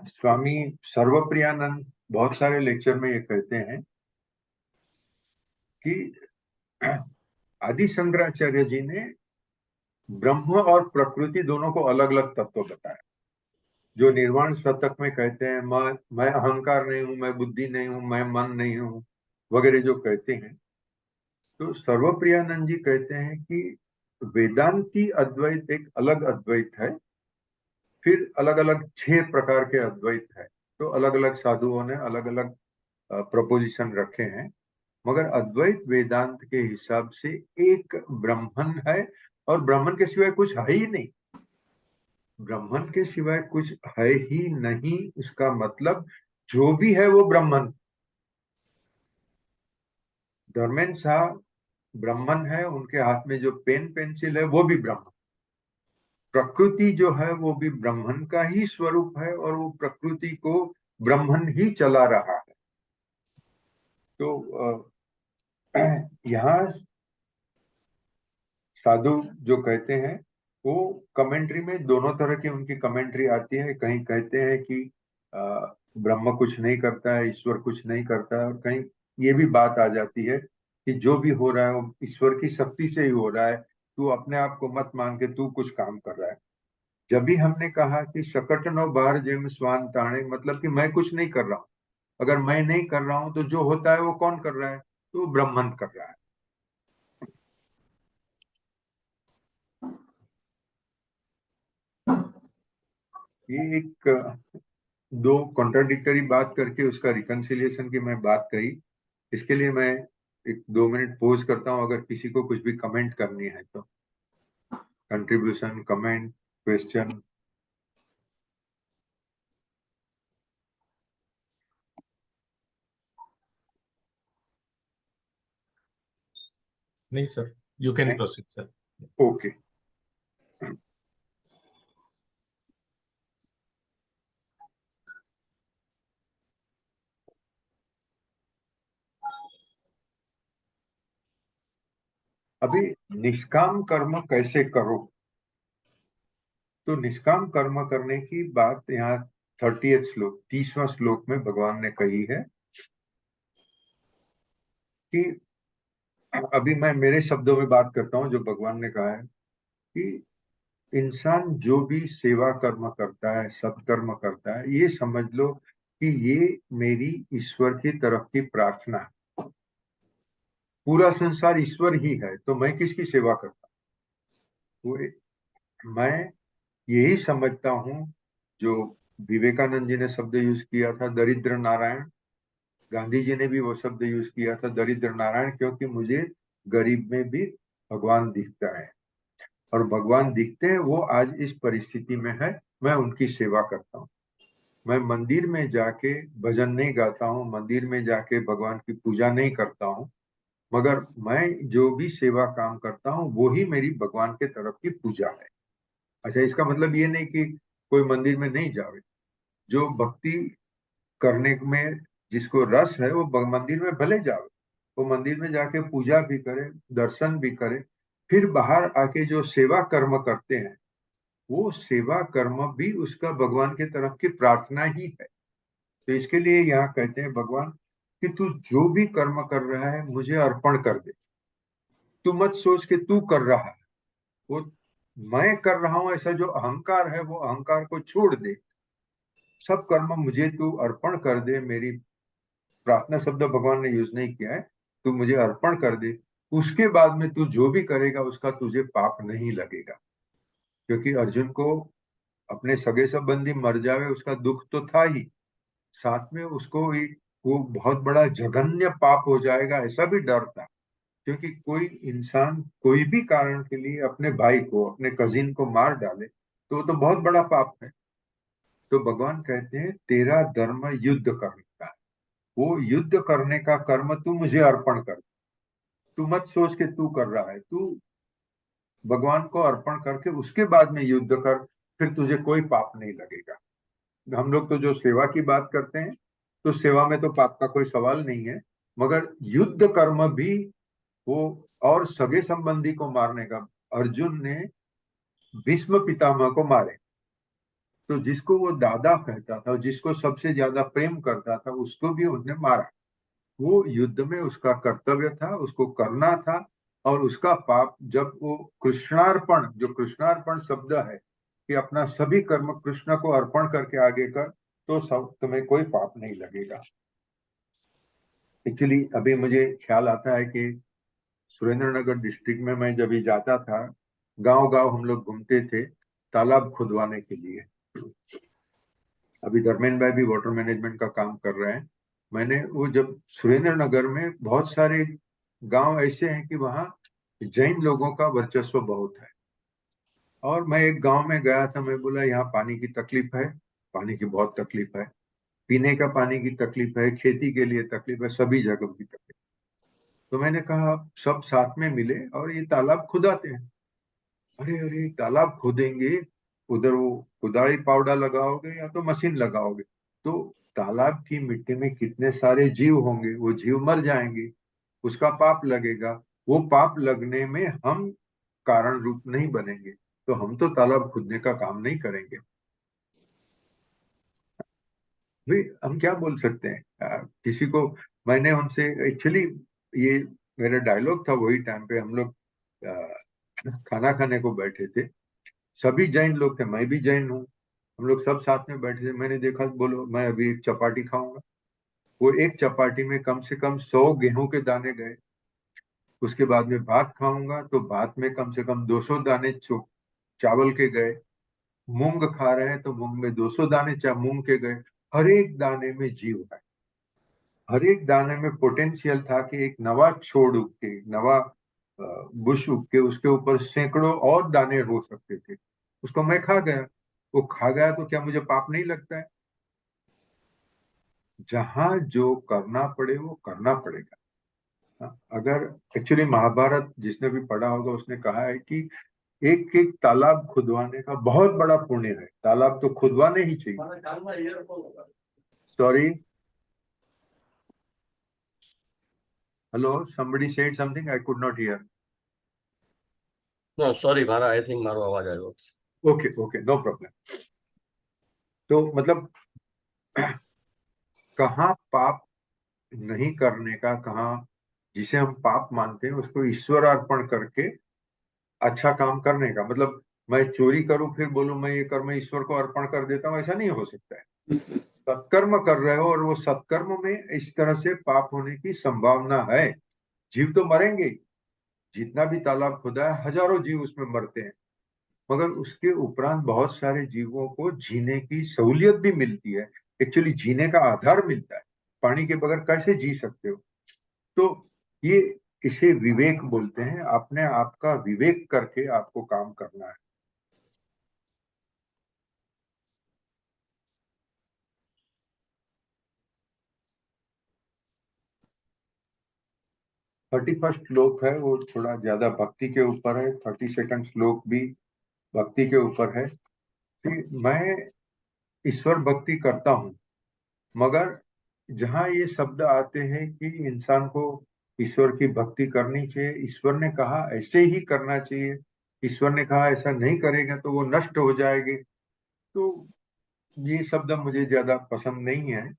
स्वामी सर्वप्रियानंद बहुत सारे लेक्चर में ये कहते हैं कि आदि शंकराचार्य जी ने ब्रह्म और प्रकृति दोनों को अलग अलग तत्व बताया। जो निर्वाण शतक में कहते हैं मैं अहंकार नहीं हूं, मैं बुद्धि नहीं हूं, मैं मन नहीं हूं, वगैरह जो कहते हैं, तो सर्वप्रियानंद जी कहते हैं कि वेदांती अद्वैत एक अलग अद्वैत है, फिर अलग अलग 6 प्रकार के अद्वैत है। तो अलग अलग साधुओं ने अलग अलग प्रपोजिशन रखे हैं, मगर अद्वैत वेदांत के हिसाब से एक ब्राह्मण है, और ब्राह्मण के सिवाय कुछ है ही नहीं। ब्राह्मण के सिवाय कुछ है ही नहीं, इसका मतलब जो भी है वो ब्राह्मण। धर्मेंद्र शाह ब्राह्मण है, उनके हाथ में जो पेन पेंसिल है वो भी ब्राह्मण। प्रकृति जो है वो भी ब्राह्मण का ही स्वरूप है, और वो प्रकृति को ब्राह्मण ही चला रहा है। तो यहाँ साधु जो कहते हैं वो कमेंट्री में दोनों तरह की उनकी कमेंट्री आती है। कहीं कहते हैं कि ब्रह्म कुछ नहीं करता है, ईश्वर कुछ नहीं करता है, और कहीं ये भी बात आ जाती है कि जो भी हो रहा है वो ईश्वर की शक्ति से ही हो रहा है, तू अपने आप को मत मान के तू कुछ काम कर रहा है। जब भी हमने कहा कि शकट नो बाहर जेम स्वान ताणे, मतलब कि मैं कुछ नहीं कर रहा हूँ, अगर मैं नहीं कर रहा हूँ तो जो होता है वो कौन कर रहा है? तो ब्रह्मन कर रहा है। ये एक दो कॉन्ट्राडिक्टरी बात करके उसका रिकंसिलिएशन की मैं बात कही। इसके लिए मैं एक 2 मिनट पोज करता हूँ, अगर किसी को कुछ भी कमेंट करनी है तो। Contribution, comment, question. नहीं sir, you can proceed sir. Okay. अभी निष्काम कर्म कैसे करो? तो निष्काम कर्म करने की बात यहाँ 30th श्लोक, 30वां श्लोक में भगवान ने कही है कि, अभी मैं मेरे शब्दों में बात करता हूँ जो भगवान ने कहा है कि इंसान जो भी सेवा कर्म करता है, सत्कर्म करता है, ये समझ लो कि ये मेरी ईश्वर की तरफ की प्रार्थना है। पूरा संसार ईश्वर ही है, तो मैं किसकी सेवा करता हूँ? मैं यही समझता हूँ। जो विवेकानंद जी ने शब्द यूज किया था, दरिद्र नारायण, गांधी जी ने भी वो शब्द यूज किया था, दरिद्र नारायण, क्योंकि मुझे गरीब में भी भगवान दिखता है। और भगवान दिखते हैं, वो आज इस परिस्थिति में है, मैं उनकी सेवा करता हूँ। मैं मंदिर में जाके भजन नहीं गाता हूँ, मंदिर में जाके भगवान की पूजा नहीं करता हूँ, मगर मैं जो भी सेवा काम करता हूँ वो ही मेरी भगवान के तरफ की पूजा है। अच्छा, इसका मतलब ये नहीं कि कोई मंदिर में नहीं जावे। जो भक्ति करने में जिसको रस है, वो मंदिर में भले जावे, वो मंदिर में जाके पूजा भी करे, दर्शन भी करे, फिर बाहर आके जो सेवा कर्म करते हैं, वो सेवा कर्म भी उसका भगवान के तरफ की प्रार्थना ही है। तो इसके लिए यहाँ कहते हैं भगवान कि तू जो भी कर्म कर रहा है मुझे अर्पण कर दे। तू मत सोच के तू कर रहा है, वो मैं कर रहा हूं, ऐसा जो अहंकार है वो अहंकार को छोड़ दे। सब कर्म मुझे तू अर्पण कर दे। मेरी प्रार्थना शब्द भगवान ने यूज नहीं किया है, तू मुझे अर्पण कर दे। उसके बाद में तू जो भी करेगा उसका तुझे पाप नहीं लगेगा। क्योंकि अर्जुन को अपने सगे संबंधी मर जावे उसका दुख तो था ही, साथ में उसको एक वो बहुत बड़ा जघन्य पाप हो जाएगा ऐसा भी डर था। क्योंकि कोई इंसान कोई भी कारण के लिए अपने भाई को, अपने कजिन को मार डाले तो वो तो बहुत बड़ा पाप है। तो भगवान कहते हैं तेरा धर्म युद्ध करने का है। वो युद्ध करने का कर्म तू मुझे अर्पण कर। तू मत सोच के तू कर रहा है, तू भगवान को अर्पण करके उसके बाद में युद्ध कर, फिर तुझे कोई पाप नहीं लगेगा। हम लोग तो जो सेवा की बात करते हैं, तो सेवा में तो पाप का कोई सवाल नहीं है, मगर युद्ध कर्म भी वो, और सगे संबंधी को मारने का। अर्जुन ने भीष्म पितामह को मारे, तो जिसको वो दादा कहता था, जिसको सबसे ज्यादा प्रेम करता था, उसको भी उन्हें मारा। वो युद्ध में उसका कर्तव्य था, उसको करना था। और उसका पाप जब वो कृष्णार्पण, जो कृष्णार्पण शब्द है कि अपना सभी कर्म कृष्ण को अर्पण करके आगे कर, तो सब तुम्हें कोई पाप नहीं लगेगा। एक्चुअली अभी मुझे ख्याल आता है कि सुरेंद्रनगर डिस्ट्रिक्ट में मैं जब भी जाता था, गांव गांव हम लोग घूमते थे तालाब खुदवाने के लिए। अभी धर्मेंद्र भाई भी वाटर मैनेजमेंट का काम कर रहे हैं। मैंने वो जब सुरेंद्रनगर में बहुत सारे गांव ऐसे हैं कि वहाँ जैन लोगों का वर्चस्व बहुत है। और मैं एक गांव में गया था, मैं बोला यहाँ पानी की तकलीफ है, पानी की बहुत तकलीफ है, पीने का पानी की तकलीफ है, खेती के लिए तकलीफ है, सभी जगह की तकलीफ। तो मैंने कहा सब साथ में मिले और ये तालाब खुदाते हैं। अरे अरे, तालाब खोदेंगे, उधर वो कुदाई पावडा लगाओगे या तो मशीन लगाओगे, तो तालाब की मिट्टी में कितने सारे जीव होंगे, वो जीव मर जाएंगे, उसका पाप लगेगा। वो पाप लगने में हम कारण रूप नहीं बनेंगे, तो हम तो तालाब खोदने का काम नहीं करेंगे। भाई हम क्या बोल सकते हैं किसी को। मैंने उनसे एक्चुअली, ये मेरा डायलॉग था वही टाइम पे। हम लोग खाना खाने को बैठे थे, सभी जैन लोग थे, मैं भी जैन हूँ। हम लोग सब साथ में बैठे थे, मैंने देखा, बोलो मैं अभी एक चपाटी खाऊंगा। वो एक चपाटी में कम से कम 100 गेहूं के दाने गए। उसके बाद में भात खाऊंगा तो भात में कम से कम 200 दाने चावल के गए। मूंग खा रहे हैं तो मूंग में 200 दाने मूंग के गए। हर एक दाने में जीव है, हर एक दाने में पोटेंशियल था कि एक नवा छोड़ उग के, नवा बुश उग के उसके ऊपर सैकड़ों और दाने हो सकते थे। उसको मैं खा गया। वो खा गया तो क्या मुझे पाप नहीं लगता है? जहां जो करना पड़े वो करना पड़ेगा। अगर एक्चुअली महाभारत जिसने भी पढ़ा होगा उसने कहा है कि एक एक तालाब खुदवाने का बहुत बड़ा पुण्य है। तालाब तो खुदवाने ही चाहिए। Sorry, hello, somebody said something I could not hear. No sorry, मारा आई थिंक मारो आवाज आयो। Okay okay, no problem. तो मतलब कहाँ पाप नहीं करने का, कहाँ जिसे हम पाप मानते हैं उसको ईश्वर अर्पण करके अच्छा काम करने का। मतलब मैं चोरी करूं फिर बोलूं मैं ये कर्म ईश्वर को अर्पण कर देता हूं, ऐसा नहीं हो सकता है। सत्कर्म कर रहे हो और वो सत्कर्म में इस तरह से पाप होने की संभावना है। जीव तो मरेंगे ही, जितना भी तालाब खुदा है हजारों जीव उसमें मरते हैं, मगर उसके उपरांत बहुत सारे जीवों को जीने की सहूलियत भी मिलती है। एक्चुअली जीने का आधार मिलता है। पानी के बगैर कैसे जी सकते हो? तो ये, इसे विवेक बोलते हैं। अपने आप का विवेक करके आपको काम करना है। 31 श्लोक है, वो थोड़ा ज्यादा भक्ति के ऊपर है। 32 श्लोक भी भक्ति के ऊपर है कि मैं ईश्वर भक्ति करता हूँ, मगर जहाँ ये शब्द आते हैं कि इंसान को ईश्वर की भक्ति करनी चाहिए, ईश्वर ने कहा ऐसे ही करना चाहिए, ईश्वर ने कहा ऐसा नहीं करेगा तो वो नष्ट हो जाएंगे, तो ये शब्द मुझे ज्यादा पसंद नहीं है।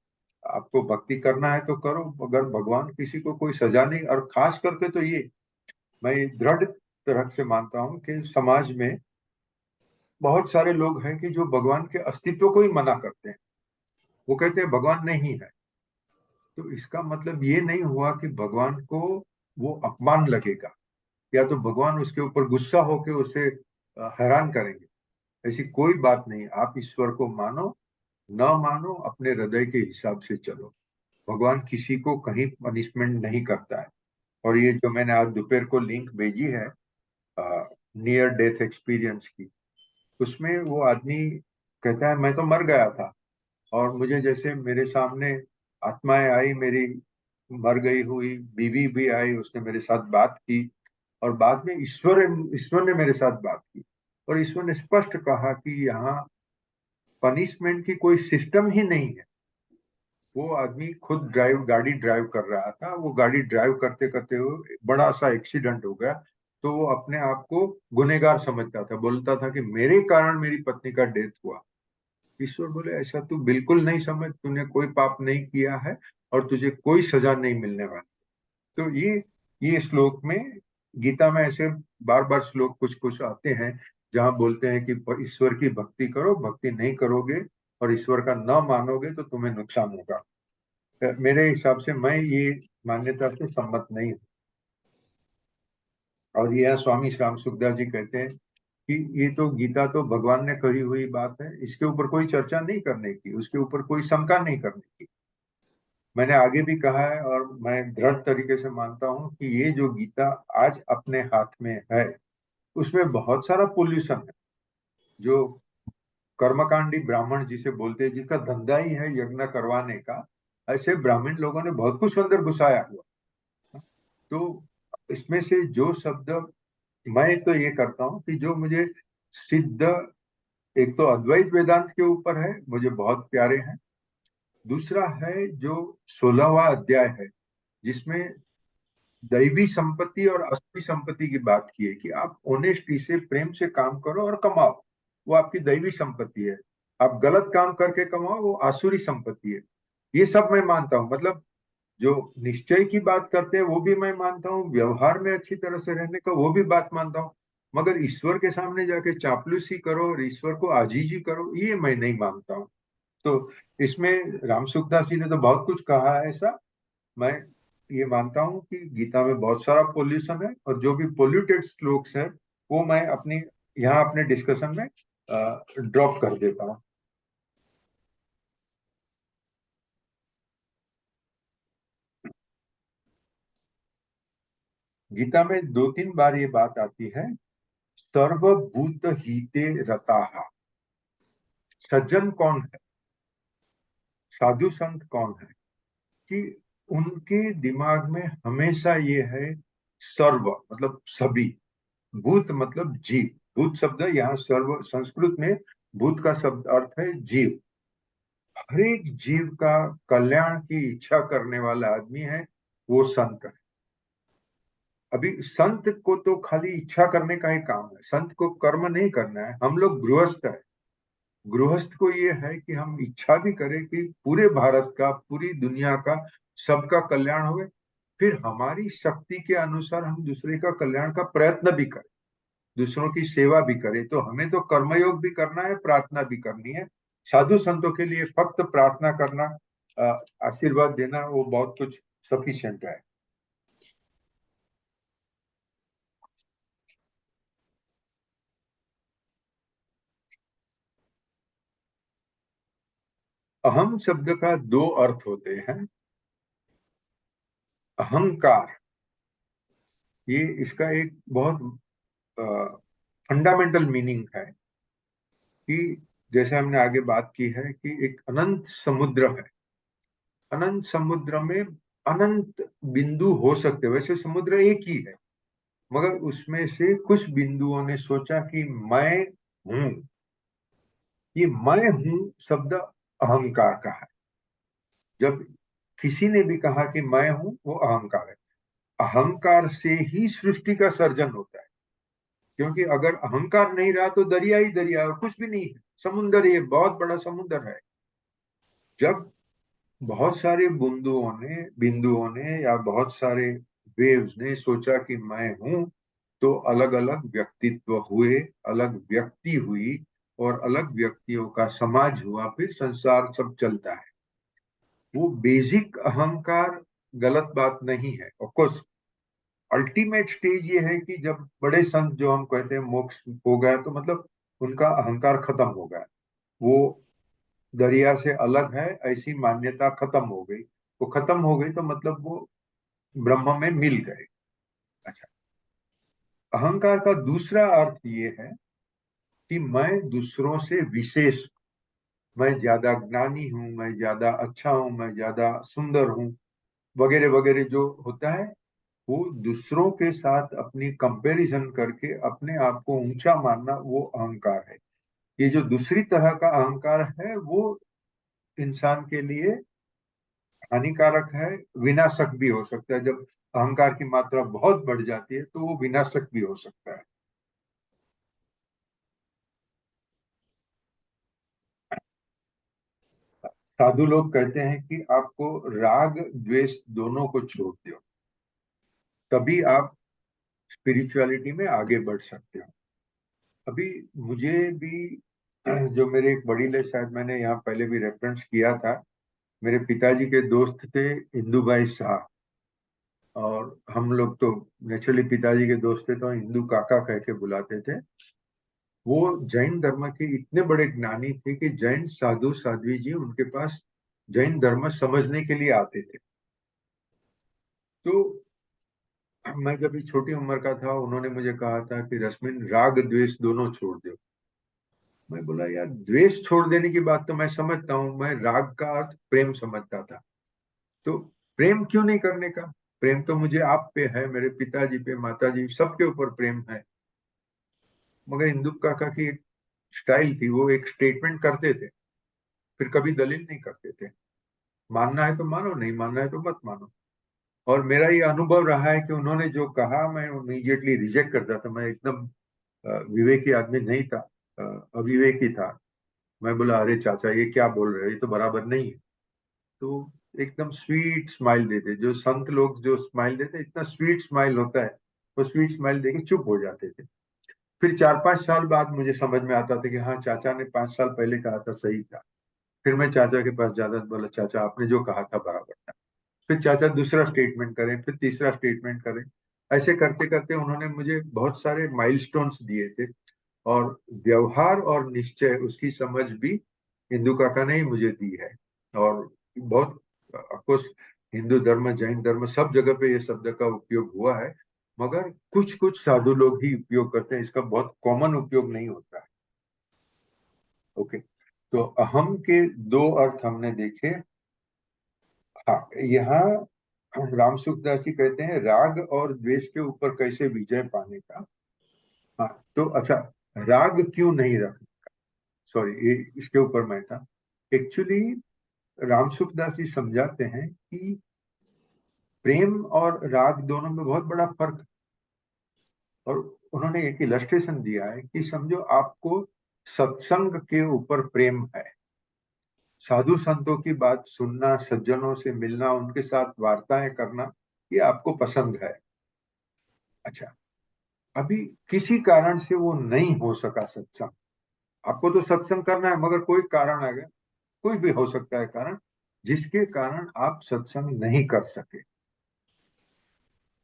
आपको भक्ति करना है तो करो, अगर भगवान किसी को कोई सजा नहीं। और खास करके तो ये मैं दृढ़ तरह से मानता हूँ कि समाज में बहुत सारे लोग हैं कि जो भगवान के अस्तित्व को ही मना करते हैं। वो कहते हैं भगवान नहीं है। तो इसका मतलब ये नहीं हुआ कि भगवान को वो अपमान लगेगा, या तो भगवान उसके ऊपर गुस्सा होकर उसे हैरान करेंगे। ऐसी कोई बात नहीं। आप ईश्वर को मानो, न मानो, अपने हृदय के हिसाब से चलो। भगवान किसी को कहीं पनिशमेंट नहीं करता है। और ये जो मैंने आज दोपहर को लिंक भेजी है नियर डेथ एक्सपीरियंस की, उसमें वो आदमी कहता है मैं तो मर गया था, और मुझे जैसे मेरे सामने आत्माएं आई, मेरी मर गई हुई बीवी भी आई, उसने मेरे साथ बात की, और बाद में ईश्वर ईश्वर ने मेरे साथ बात की। और ईश्वर ने स्पष्ट कहा कि यहाँ पनिशमेंट की कोई सिस्टम ही नहीं है। वो आदमी खुद गाड़ी ड्राइव कर रहा था, वो गाड़ी ड्राइव करते करते हुए बड़ा सा एक्सीडेंट हो गया। तो वो अपने आप को गुनहगार समझता था, बोलता था कि मेरे कारण मेरी पत्नी का डेथ हुआ। ईश्वर बोले ऐसा तू बिल्कुल नहीं समझ, तूने कोई पाप नहीं किया है और तुझे कोई सजा नहीं मिलने वाली। तो ये श्लोक में, गीता में ऐसे बार बार श्लोक कुछ कुछ आते हैं जहां बोलते हैं कि ईश्वर की भक्ति करो, भक्ति नहीं करोगे और ईश्वर का न मानोगे तो तुम्हें नुकसान होगा। मेरे हिसाब से मैं ये मान्यता से सम्मत नहीं हूँ। और यह स्वामी श्याम सुखदास जी कहते हैं कि ये तो गीता तो भगवान ने कही हुई बात है, इसके ऊपर कोई चर्चा नहीं करने की, उसके ऊपर कोई शंका नहीं करने की। मैंने आगे भी कहा है और मैं दृढ़ तरीके से मानता हूं कि ये जो गीता आज अपने हाथ में है, उसमें बहुत सारा पोल्यूशन है। जो कर्मकांडी ब्राह्मण जिसे बोलते हैं, जिसका धंधा ही है यज्ञ करवाने का, ऐसे ब्राह्मण लोगों ने बहुत कुछ अंदर घुसाया हुआ। तो इसमें से जो शब्द, मैं तो ये करता हूँ कि जो मुझे सिद्ध, एक तो अद्वैत वेदांत के ऊपर है, मुझे बहुत प्यारे हैं। दूसरा है जो 16वां अध्याय है, जिसमें दैवी संपत्ति और असली संपत्ति की बात की है कि आप ऑनेस्टी से, प्रेम से काम करो और कमाओ, वो आपकी दैवी संपत्ति है। आप गलत काम करके कमाओ, वो आसुरी संपत्ति है। ये सब मैं मानता हूँ। मतलब जो निश्चय की बात करते हैं वो भी मैं मानता हूँ, व्यवहार में अच्छी तरह से रहने का वो भी बात मानता हूँ, मगर ईश्वर के सामने जाके चापलूसी करो और ईश्वर को आजीजी करो, ये मैं नहीं मानता हूँ। तो इसमें राम सुखदास जी ने तो बहुत कुछ कहा है ऐसा। मैं ये मानता हूँ कि गीता में बहुत सारा पोल्यूशन है, और जो भी पोल्यूटेड श्लोक्स है वो मैं अपनी यहाँ अपने डिस्कशन में ड्रॉप कर देता हूँ। गीता में 2-3 बार ये बात आती है, सर्वभूत हिते रताहा। सज्जन कौन है, साधु संत कौन है, कि उनके दिमाग में हमेशा ये है, सर्व मतलब सभी, भूत मतलब जीव। भूत शब्द यहाँ सर्व संस्कृत में भूत का शब्द अर्थ है जीव। हर एक जीव का कल्याण की इच्छा करने वाला आदमी है, वो संत है। अभी संत को तो खाली इच्छा करने का ही काम है, संत को कर्म नहीं करना है। हम लोग गृहस्थ है। गृहस्थ को ये है कि हम इच्छा भी करें कि पूरे भारत का, पूरी दुनिया का, सबका कल्याण हो, फिर हमारी शक्ति के अनुसार हम दूसरे का कल्याण का प्रयत्न भी करें। दूसरों की सेवा भी करे। तो हमें तो कर्मयोग भी करना है, प्रार्थना भी करनी है। साधु संतों के लिए फक्त प्रार्थना करना, आशीर्वाद देना, वो बहुत कुछ सफिशिएंट है। अहम शब्द का दो अर्थ होते हैं। अहंकार, ये इसका एक बहुत फंडामेंटल मीनिंग है कि जैसे हमने आगे बात की है कि एक अनंत समुद्र है। अनंत समुद्र में अनंत बिंदु हो सकते, वैसे समुद्र एक ही है, मगर उसमें से कुछ बिंदुओं ने सोचा कि मैं हूं। ये मैं हूं शब्द अहंकार का है। जब किसी ने भी कहा कि मैं हूं, वो अहंकार है। अहंकार से ही सृष्टि का सर्जन होता है। क्योंकि अगर अहंकार नहीं रहा तो दरिया ही दरिया है और कुछ भी नहीं है। समुद्र, ये बहुत बड़ा समुद्र है। जब बहुत सारे बिंदुओं ने या बहुत सारे वेव्स ने सोचा कि मैं हूं, तो अलग अलग व्यक्तित्व हुए, अलग व्यक्ति हुई, और अलग व्यक्तियों का समाज हुआ, फिर संसार सब चलता है। वो बेसिक अहंकार गलत बात नहीं है। ऑफ कोर्स अल्टीमेट स्टेज ये है कि जब बड़े संत, जो हम कहते हैं मोक्ष हो गया, तो मतलब उनका अहंकार खत्म हो गया, वो दरिया से अलग है, ऐसी मान्यता खत्म हो गई। वो खत्म हो गई तो मतलब वो ब्रह्म में मिल गए। अच्छा, अहंकार का दूसरा अर्थ ये है कि मैं दूसरों से विशेष, मैं ज्यादा ज्ञानी हूं, मैं ज्यादा अच्छा हूं, मैं ज्यादा सुंदर हूं, वगैरह वगैरह जो होता है, वो दूसरों के साथ अपनी कंपैरिजन करके अपने आप को ऊंचा मानना, वो अहंकार है। ये जो दूसरी तरह का अहंकार है, वो इंसान के लिए हानिकारक है, विनाशक भी हो सकता है। जब अहंकार की मात्रा बहुत बढ़ जाती है तो वो विनाशक भी हो सकता है। साधु लोग कहते हैं कि आपको राग द्वेष दोनों को छोड़ दो, तभी आप स्पिरिचुअलिटी में आगे बढ़ सकते हो। अभी मुझे भी, जो मेरे एक वडील है, शायद मैंने यहाँ पहले भी रेफरेंस किया था, मेरे पिताजी के दोस्त थे इंदु भाई शाह। और हम लोग तो नेचुरली पिताजी के दोस्त थे तो हिंदू काका कह के बुलाते थे। वो जैन धर्म के इतने बड़े ज्ञानी थे कि जैन साधु साध्वी जी उनके पास जैन धर्म समझने के लिए आते थे। तो मैं जब भी छोटी उम्र का था, उन्होंने मुझे कहा था कि रश्मिन, राग द्वेष दोनों छोड़ दो। मैं बोला, यार द्वेष छोड़ देने की बात तो मैं समझता हूँ, मैं राग का अर्थ प्रेम समझता था। तो प्रेम क्यों नहीं करने का? प्रेम तो मुझे आप पे है, मेरे पिताजी पे, माताजी, सबके ऊपर प्रेम है। मगर इंदु काका की एक स्टाइल थी, वो एक स्टेटमेंट करते थे, फिर कभी दलील नहीं करते थे। मानना है तो मानो, नहीं मानना है तो मत मानो। और मेरा ये अनुभव रहा है कि उन्होंने जो कहा, मैं इमीडिएटली रिजेक्ट करता था। मैं एकदम विवेकी आदमी नहीं था, अविवेकी था। मैं बोला, अरे चाचा ये क्या बोल रहे हो, ये तो बराबर नहीं है। तो एकदम स्वीट स्माइल देते, जो संत लोग जो स्माइल देते, इतना स्वीट स्माइल होता है, वो स्वीट स्माइल देके चुप हो जाते थे। फिर 4-5 साल बाद मुझे समझ में आता था कि हाँ, चाचा ने 5 साल पहले कहा था, सही था। फिर मैं चाचा के पास जाता था, बोला, चाचा आपने जो कहा था बराबर था। फिर चाचा दूसरा स्टेटमेंट करें, फिर तीसरा स्टेटमेंट करें। ऐसे करते करते उन्होंने मुझे बहुत सारे माइलस्टोन्स दिए थे। और व्यवहार और निश्चय, उसकी समझ भी हिंदू काका ने ही मुझे दी है। और बहुत, ऑफकोर्स हिंदू धर्म, जैन धर्म, सब जगह पे ये शब्द का उपयोग हुआ है, मगर कुछ कुछ साधु लोग ही उपयोग करते हैं, इसका बहुत कॉमन उपयोग नहीं होता है। ओके, तो अहम के दो अर्थ हमने देखे। हाँ, यहाँ राम सुखदास जी कहते हैं राग और द्वेष के ऊपर कैसे विजय पाने का। हाँ, तो अच्छा, राग क्यों नहीं रखना, सॉरी, ये इसके ऊपर मैं था। एक्चुअली राम सुखदास जी समझाते हैं कि प्रेम और राग दोनों में बहुत बड़ा फर्क है। और उन्होंने एक इलस्ट्रेशन दिया है कि समझो आपको सत्संग के ऊपर प्रेम है, साधु संतों की बात सुनना, सज्जनों से मिलना, उनके साथ वार्ताएं करना, ये आपको पसंद है। अच्छा, अभी किसी कारण से वो नहीं हो सका सत्संग। आपको तो सत्संग करना है, मगर कोई कारण आ गया, कोई भी हो सकता है कारण, जिसके कारण आप सत्संग नहीं कर सके।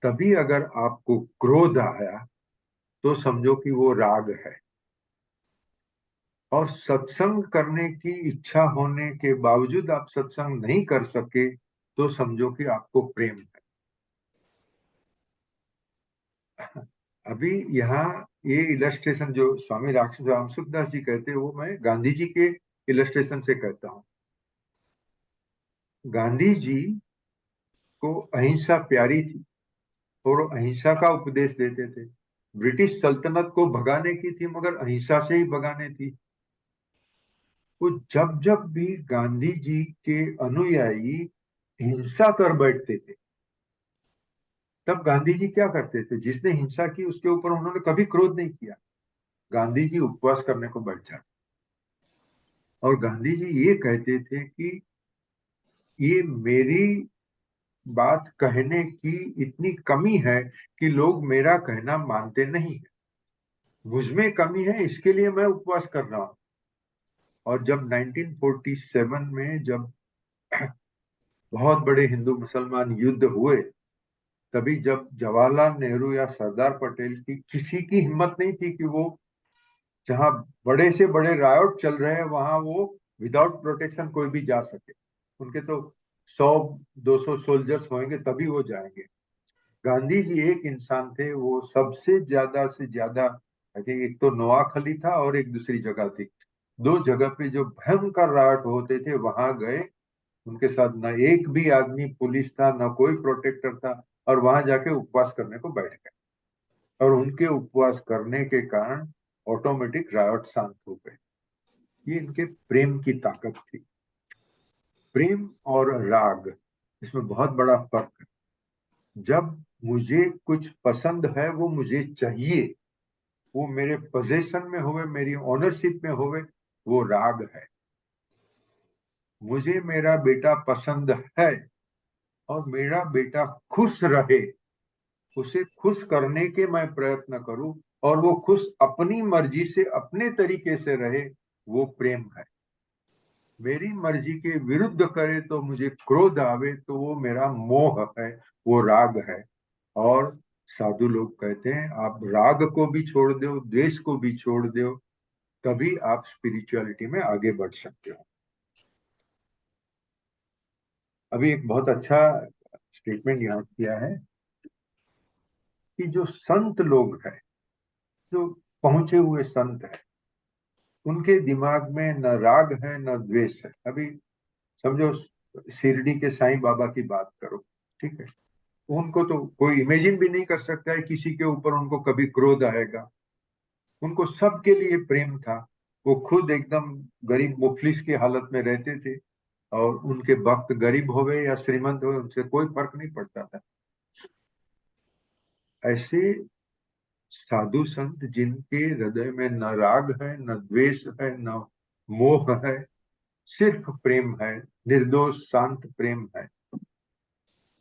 तभी अगर आपको क्रोध आया तो समझो कि वो राग है। और सत्संग करने की इच्छा होने के बावजूद आप सत्संग नहीं कर सके तो समझो कि आपको प्रेम है। अभी यहाँ ये इलस्ट्रेशन जो स्वामी रामसुखदास जी कहते हैं, वो मैं गांधी जी के इलस्ट्रेशन से कहता हूँ। गांधी जी को अहिंसा प्यारी थी और वो अहिंसा का उपदेश देते थे। ब्रिटिश सल्तनत को भगाने की थी, मगर अहिंसा से ही भगाने थी। वो जब जब भी गांधी जी के अनुयायी हिंसा कर बैठते थे, तब गांधी जी क्या करते थे? जिसने हिंसा की उसके ऊपर उन्होंने कभी क्रोध नहीं किया। गांधी जी उपवास करने को बैठ जाते और गांधी जी ये कहते थे कि ये मेरी बात कहने की इतनी कमी है कि लोग मेरा कहना मानते नहीं है। मुझमें कमी है, इसके लिए मैं उपवास कर रहा हूं। और जब 1947 में जब बहुत बड़े हिंदू मुसलमान युद्ध हुए, तभी जब जवाहरलाल नेहरू या सरदार पटेल की किसी की हिम्मत नहीं थी कि वो जहां बड़े से बड़े रायोट चल रहे हैं वहां वो विदाउट प्रोटेक्शन कोई भी जा सके। उनके तो 100-200 सोल्जर्स होंगे तभी वो जाएंगे। गांधी जी एक इंसान थे, वो सबसे ज्यादा से ज्यादा, आई थिंक एक तो नोआखली था और एक दूसरी जगह थी, दो जगह पे जो भयंकर रायट होते थे वहां गए। उनके साथ न एक भी आदमी पुलिस था, न कोई प्रोटेक्टर था, और वहां जाके उपवास करने को बैठ गए। और उनके उपवास करने के कारण ऑटोमेटिक रायट शांत हो गए। ये इनके प्रेम की ताकत थी। प्रेम और राग, इसमें बहुत बड़ा फर्क है। जब मुझे कुछ पसंद है, वो मुझे चाहिए, वो मेरे पोजेशन में होवे, मेरी ओनरशिप में होवे, वो राग है। मुझे मेरा बेटा पसंद है और मेरा बेटा खुश रहे, उसे खुश करने के मैं प्रयत्न करूं, और वो खुश अपनी मर्जी से अपने तरीके से रहे, वो प्रेम है। मेरी मर्जी के विरुद्ध करे तो मुझे क्रोध आवे, तो वो मेरा मोह है, वो राग है। और साधु लोग कहते हैं आप राग को भी छोड़ दो, द्वेष को भी छोड़ दो, तभी आप स्पिरिचुअलिटी में आगे बढ़ सकते हो। अभी एक बहुत अच्छा स्टेटमेंट यहाँ किया है कि जो संत लोग हैं, जो पहुंचे हुए संत हैं, उनके दिमाग में न राग है न द्वेष है। अभी समझो शिरडी के साईं बाबा की बात करो, ठीक है, उनको तो कोई इमेजिन भी नहीं कर सकता है किसी के ऊपर उनको कभी क्रोध आएगा। उनको सबके लिए प्रेम था। वो खुद एकदम गरीब मुफलिस की हालत में रहते थे, और उनके भक्त गरीब होवे या श्रीमंत हो, उनसे कोई फर्क नहीं पड़ता था। ऐसे साधु संत जिनके हृदय में न राग है न द्वेष है न मोह है, सिर्फ प्रेम है, निर्दोष शांत प्रेम है,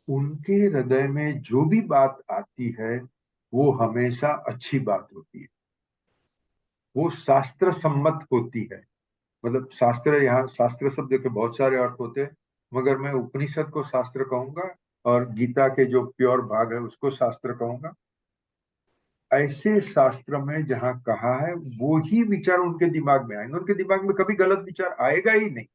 उनके हृदय में जो भी बात आती है वो हमेशा अच्छी बात होती है, वो शास्त्र सम्मत होती है। मतलब शास्त्र, यहाँ शास्त्र शब्द के बहुत सारे अर्थ होते हैं, मगर मैं उपनिषद को शास्त्र कहूंगा और गीता के जो प्योर भाग है उसको शास्त्र कहूंगा। ऐसे शास्त्र में जहाँ कहा है वो ही विचार उनके दिमाग में आएंगे, उनके दिमाग में कभी गलत विचार आएगा ही नहीं।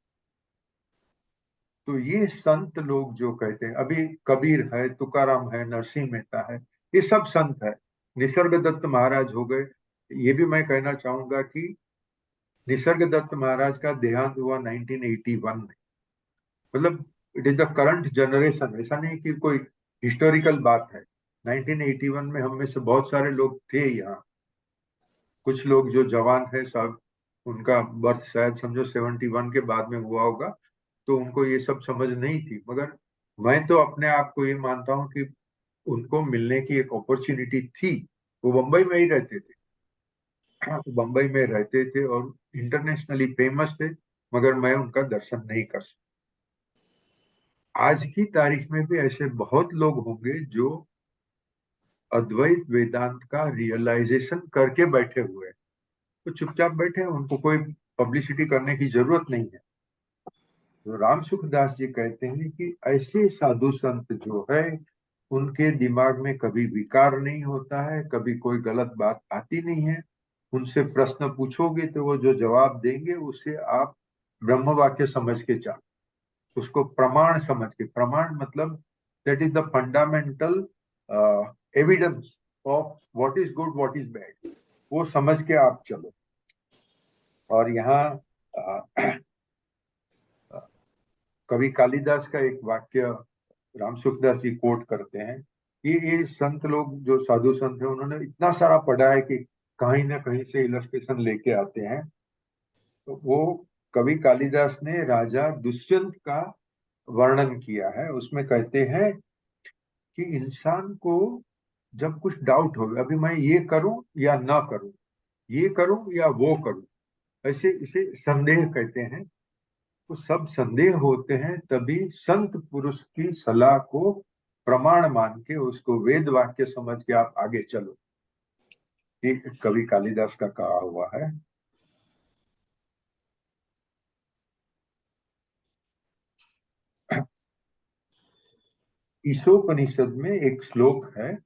तो ये संत लोग जो कहते हैं, अभी कबीर है, तुकाराम है, नरसिंह मेहता है, ये सब संत है। निसर्ग दत्त महाराज हो गए। ये भी मैं कहना चाहूंगा कि निसर्ग दत्त महाराज का देहांत हुआ 1981 में। मतलब it is the current generation, ऐसा नहीं कि कोई हिस्टोरिकल बात है। 1981 में हम में से बहुत सारे लोग थे यहाँ। कुछ लोग जो जवान है सब, उनका बर्थ शायद समझो 71 के बाद में हुआ होगा, तो उनको ये सब समझ नहीं थी। मगर मैं तो अपने आप को ये मानता हूँ कि उनको मिलने की एक अपॉर्चुनिटी थी। वो बम्बई में ही रहते थे, बम्बई में रहते थे और इंटरनेशनली फेमस थे, मगर मैं उनका दर्शन नहीं कर सका। आज की तारीख में भी ऐसे बहुत लोग होंगे जो अद्वैत वेदांत का रियलाइजेशन करके बैठे हुए हैं, तो चुपचाप बैठे हैं, उनको कोई पब्लिसिटी करने की जरूरत नहीं है। तो राम सुखदास जी कहते हैं कि ऐसे साधु संत जो है उनके दिमाग में कभी विकार नहीं होता है, कभी कोई गलत बात आती नहीं है। उनसे प्रश्न पूछोगे तो वो जो जवाब देंगे उसे आप ब्रह्म वाक्य समझ के चलो, उसको प्रमाण समझ के, प्रमाण मतलब that is the fundamental evidence of what is good what is bad, वो समझ के आप चलो। और यहाँ कवि कालिदास का एक वाक्य राम सुखदास जी कोट करते हैं कि ये संत लोग जो साधु संत है उन्होंने इतना सारा पढ़ा है कि कहीं ना कहीं से इलस्ट्रेशन लेके आते हैं। तो वो कवि कालिदास ने राजा दुष्यंत का वर्णन किया है, उसमें कहते हैं कि इंसान को जब कुछ डाउट हो, अभी मैं ये करूं या ना करूं, ये करूं या वो करूं, ऐसे इसे संदेह कहते हैं। तो सब संदेह होते हैं, तभी संत पुरुष की सलाह को प्रमाण मान के उसको वेद वाक्य समझ के आप आगे चलो। ये कवि कालिदास का कहा हुआ है। ईशोपनिषद में एक श्लोक है,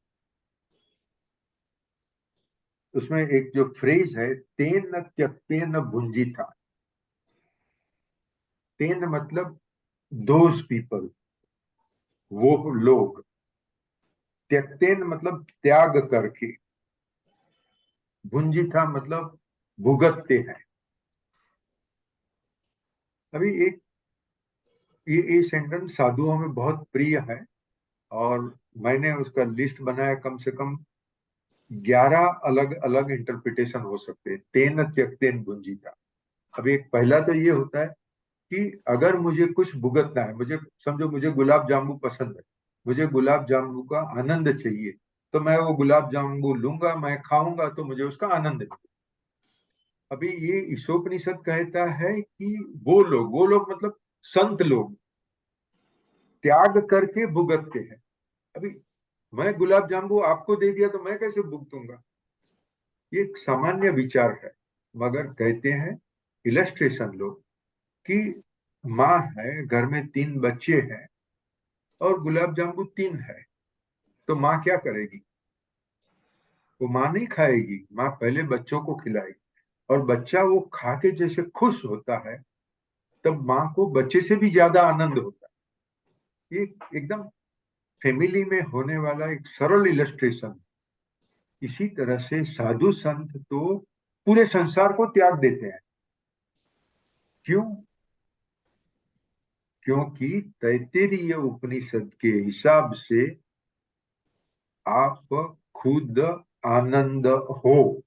उसमें एक जो फ्रेज है, तेन त्यक्तेन भुंजिता। तेन मतलब दोज पीपल, वो लोग। त्यक्तेन मतलब त्याग करके। भुंजिता मतलब भुगतते हैं। अभी एक ये सेंटेंस साधुओं में बहुत प्रिय है, और मैंने उसका लिस्ट बनाया, कम से कम 11 अलग अलग इंटरप्रिटेशन हो सकते हैं, तेन त्यक्तेन भुंजिता। अब एक पहला तो ये होता है कि अगर मुझे कुछ भुगतना है, मुझे समझो मुझे गुलाब जामुन पसंद है, मुझे गुलाब जामुन का आनंद चाहिए, तो मैं वो गुलाब जामुन लूंगा, मैं खाऊंगा, तो मुझे उसका आनंद मिलेगा। अभी ये ईशोपनिषद कहता है कि वो लोग मतलब संत लोग त्याग करके भुगतते हैं। अभी मैं गुलाब जामुन आपको दे दिया तो मैं कैसे भुगतूंगा? ये एक सामान्य विचार है, मगर कहते हैं इलस्ट्रेशन लोग कि माँ है, घर में 3 बच्चे हैं और गुलाब जामुन 3 है, तो माँ क्या करेगी? वो माँ नहीं खाएगी, माँ पहले बच्चों को खिलाएगी, और बच्चा वो खा के जैसे खुश होता है, तब माँ को बच्चे से भी ज्यादा आनंद होता है। ये एकदम फैमिली में होने वाला एक सरल इलस्ट्रेशन। इसी तरह से साधु संत तो पूरे संसार को त्याग देते हैं। क्यों? क्योंकि तैत्तिरीय उपनिषद के हिसाब से आप खुद आनंद हो,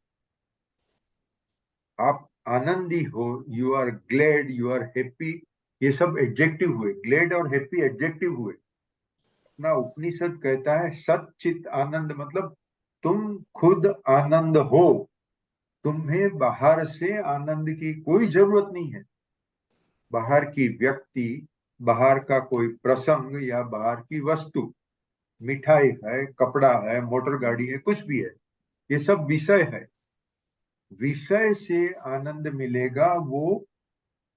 आप आनंदी हो, you are glad, you are happy. ये सब एडजेक्टिव हुए, ग्लैड और हैप्पी एडजेक्टिव हुए। अपना उपनिषद कहता है सच्चित आनंद, मतलब तुम खुद आनंद हो, तुम्हें बाहर से आनंद की कोई जरूरत नहीं है। बाहर की व्यक्ति, बाहर का कोई प्रसंग या बाहर की वस्तु, मिठाई है, कपड़ा है, मोटर गाड़ी है, कुछ भी है, ये सब विषय है। विषय से आनंद मिलेगा वो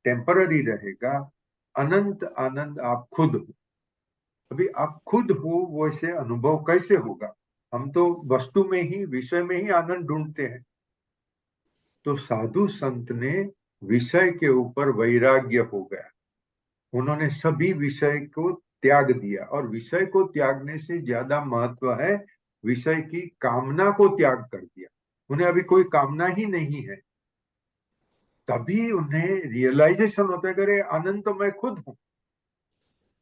टेम्पररी रहेगा, अनंत आनंद आप खुद हो। अभी आप खुद हो, वैसे अनुभव कैसे होगा? हम तो वस्तु में ही, विषय में ही आनंद ढूंढते हैं। तो साधु संत ने विषय के ऊपर वैराग्य हो गया, उन्होंने सभी विषय को त्याग दिया, और विषय को त्यागने से ज्यादा महत्व है विषय की कामना को त्याग कर दिया। उन्हें अभी कोई कामना ही नहीं है, तभी उन्हें रियलाइजेशन होता है कि अरे आनंद तो मैं खुद हूं।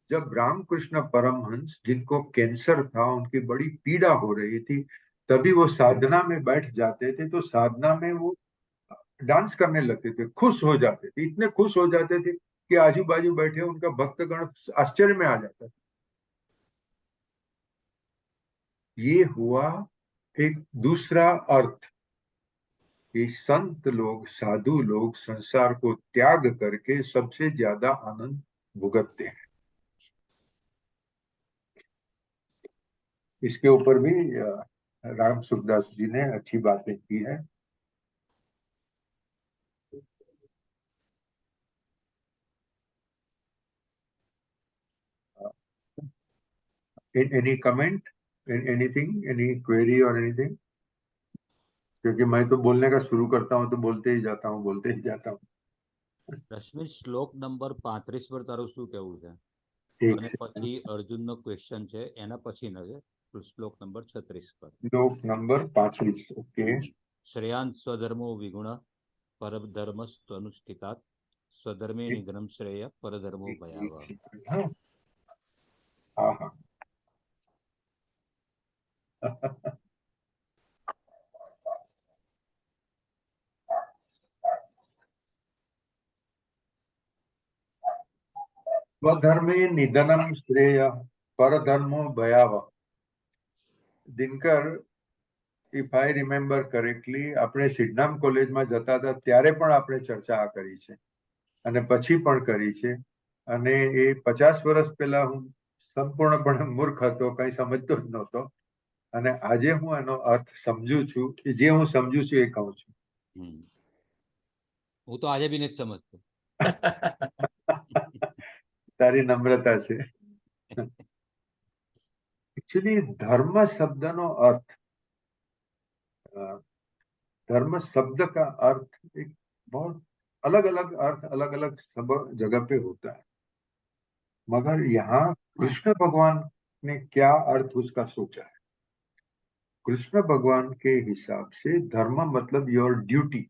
जब रामकृष्ण परमहंस, जिनको कैंसर था, उनकी बड़ी पीड़ा हो रही थी, तभी वो साधना में बैठ जाते थे, तो साधना में वो डांस करने लगते थे, खुश हो जाते थे, इतने खुश हो जाते थे कि आजू बाजू बैठे उनका भक्तगण आश्चर्य में आ जाता था। ये हुआ एक दूसरा अर्थ कि संत लोग, साधु लोग संसार को त्याग करके सबसे ज्यादा आनंद भुगतते हैं। इसके ऊपर भी राम सुखदास जी ने अच्छी बातें की है। Any comment, anything, any query और एनीथिंग? क्योंकि मैं तो बोलने का शुरू करता हूँ तो बोलते ही जाता हूँ, बोलते ही जाता हूँ। રશ્મિ શ્લોક નંબર 35 પર તારું શું કહેવું છે? एक અને से પછી અર્જુનનો ક્વેશ્ચન છે એના પછીનો છે શ્લોક નંબર 36 પર. श्लोक नंबर 35। ओके। શ્રેયાન સ્વધર્મો વિગુણ પરધર્મસ્ત્વનુષ્ઠિતાत् स्वधर्मे निधनम श्रेय परधर्मो भयावह. हाँ हाँ हाँ। स्वधर्मे निधनम श्रेय परधर्मो भयावह। દિનકર, ઇફ આઈ રિમેમ્બર કરેક્ટલી, આપણે સિડનામ કોલેજમાં જતા હતા ત્યારે પણ આપણે ચર્ચા આ કરી છે અને પછી પણ કરી છે. અને એ 50 વર્ષ પહેલા હું સંપૂર્ણપણે મૂર્ખ હતો, કઈ સમજતો જ નહોતો. અને આજે હું એનો અર્થ સમજુ છું, જે હું સમજુ છું એ કહું છું. હું તો આજે બી નથી સમજતો. તારી નમ્રતા છે. एक्चुअली धर्म शब्द नो अर्थ, धर्म शब्द का अर्थ एक बहुत अलग अलग अर्थ अलग अलग सब जगह पे होता है। मगर यहाँ कृष्ण भगवान ने क्या अर्थ उसका सोचा है? कृष्ण भगवान के हिसाब से धर्म मतलब योर ड्यूटी।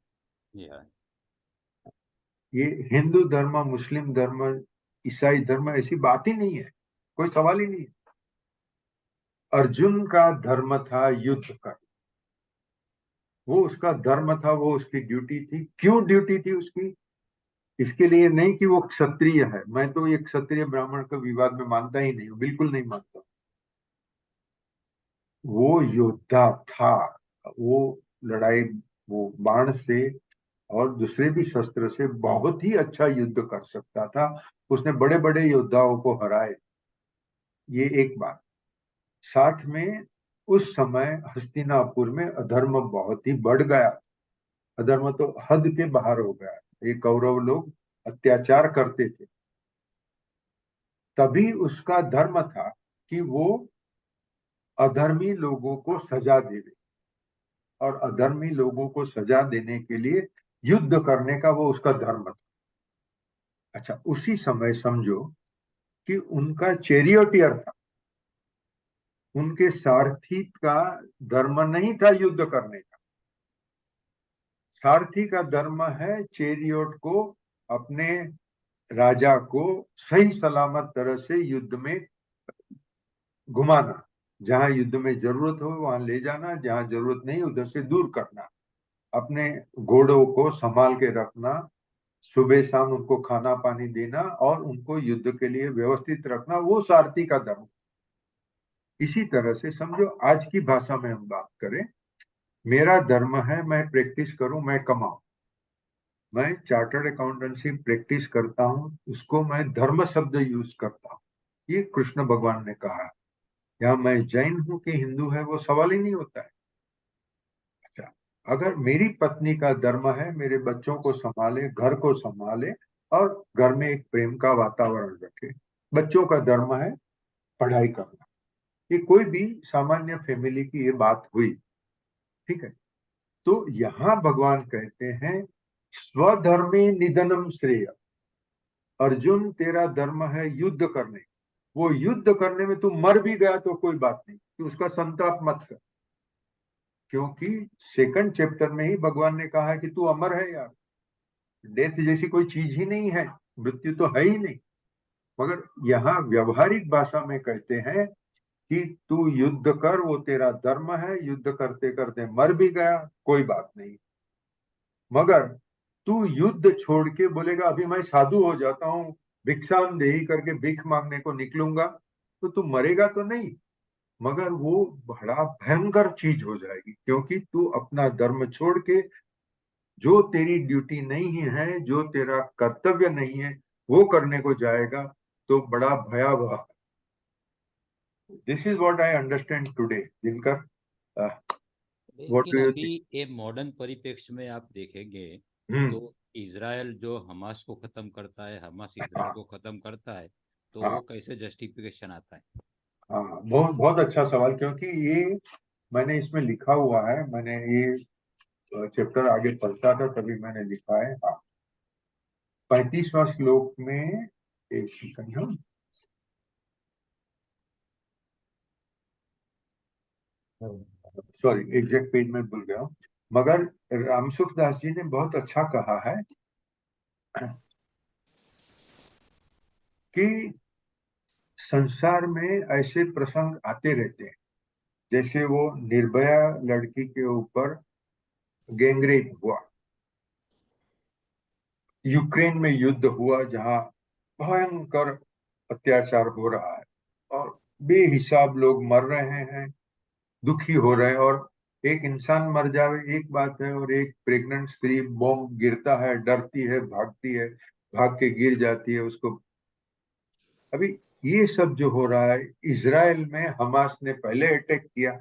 ये हिंदू धर्म, मुस्लिम धर्म, ईसाई धर्म ऐसी बात ही नहीं है, कोई सवाल ही नहीं है। अर्जुन का धर्म था युद्ध करना, वो उसका धर्म था, वो उसकी ड्यूटी थी। क्यों ड्यूटी थी उसकी? इसके लिए नहीं कि वो क्षत्रिय है। मैं तो ये क्षत्रिय ब्राह्मण का विवाद में मानता ही नहीं हूं, बिल्कुल नहीं मानता। वो योद्धा था, वो लड़ाई, वो बाण से और दूसरे भी शस्त्र से बहुत ही अच्छा युद्ध कर सकता था। उसने बड़े बड़े योद्धाओं को हराए। ये एक बात। साथ में उस समय हस्तिनापुर में अधर्म बहुत ही बढ़ गया, अधर्म तो हद के बाहर हो गया। ये कौरव लोग अत्याचार करते थे। तभी उसका धर्म था कि वो अधर्मी लोगों को सजा देवे, और अधर्मी लोगों को सजा देने के लिए युद्ध करने का वो उसका धर्म था। अच्छा, उसी समय समझो कि उनका चैरियटियर था, उनके सारथी का धर्म नहीं था युद्ध करने का। सारथी का धर्म है चैरियट को, अपने राजा को सही सलामत तरह से युद्ध में घुमाना, जहां युद्ध में जरूरत हो वहां ले जाना, जहां जरूरत नहीं उधर से दूर करना, अपने घोड़ों को संभाल के रखना, सुबह शाम उनको खाना पानी देना और उनको युद्ध के लिए व्यवस्थित रखना, वो सारथी का धर्म। इसी तरह से समझो, आज की भाषा में हम बात करें, मेरा धर्म है मैं प्रैक्टिस करूं, मैं कमाऊं, मैं चार्टर्ड अकाउंटेंसी प्रैक्टिस करता हूं, उसको मैं धर्म शब्द यूज करता हूं। ये कृष्ण भगवान ने कहा। या मैं जैन हूं कि हिंदू है वो सवाल ही नहीं होता है। अच्छा, अगर मेरी पत्नी का धर्म है मेरे बच्चों को संभाले, घर को संभाले और घर में एक प्रेम का वातावरण रखे, बच्चों का धर्म है पढ़ाई करना, ये कोई भी सामान्य फैमिली की ये बात हुई, ठीक है। तो यहाँ भगवान कहते हैं स्वधर्मे निधनम श्रेय। अर्जुन, तेरा धर्म है युद्ध करने, वो युद्ध करने में तू मर भी गया तो कोई बात नहीं, तू उसका संताप मत कर, क्योंकि सेकंड चैप्टर में ही भगवान ने कहा है कि तू अमर है यार, डेथ जैसी कोई चीज ही नहीं है, मृत्यु तो है ही नहीं। मगर यहाँ व्यवहारिक भाषा में कहते हैं कि तू युद्ध कर, वो तेरा धर्म है, युद्ध करते करते मर भी गया कोई बात नहीं। मगर तू युद्ध छोड़ के बोलेगा अभी मैं साधु हो जाता हूं, भिक्षाम देही करके भीख मांगने को निकलूंगा, तो तू मरेगा तो नहीं, मगर वो बड़ा भयंकर चीज हो जाएगी, क्योंकि तू अपना धर्म छोड़ के जो तेरी ड्यूटी नहीं है, जो तेरा कर्तव्य नहीं है, वो करने को जाएगा तो बड़ा भयावह। This is what I understand today, Dinkar. What लेकिन डू यू अभी थिंक? ये मॉडर्न परिप्रेक्ष्य में आप देखेंगे हम्म। तो इजराइल जो हमास को खत्म करता है, हमास इजराइल हाँ को खत्म करता है, तो वो हाँ कैसे जस्टिफिकेशन आता है? हाँ, बहुत बहुत अच्छा सवाल, क्योंकि ये मैंने इसमें लिखा हुआ है। मैंने ये चैप्टर आगे पढ़ता था तभी मैंने लिखा है। हाँ, 35वां श्लोक में, एक सेकंड, हम सॉरी एग्जैक्ट पेज में भूल गया हूँ, मगर रामसुख दास जी ने बहुत अच्छा कहा है कि संसार में ऐसे प्रसंग आते रहते हैं, जैसे वो निर्भया लड़की के ऊपर गैंगरेप हुआ, यूक्रेन में युद्ध हुआ जहां भयंकर अत्याचार हो रहा है और बेहिसाब लोग मर रहे हैं, दुखी हो रहे हैं। और एक इंसान मर जावे एक बात है, और एक प्रेग्नेंट स्त्री, बॉम्ब गिरता है, डरती है, भागती है, भाग के गिर जाती है उसको। अभी ये सब जो हो रहा है, इजराइल में हमास ने पहले अटैक किया,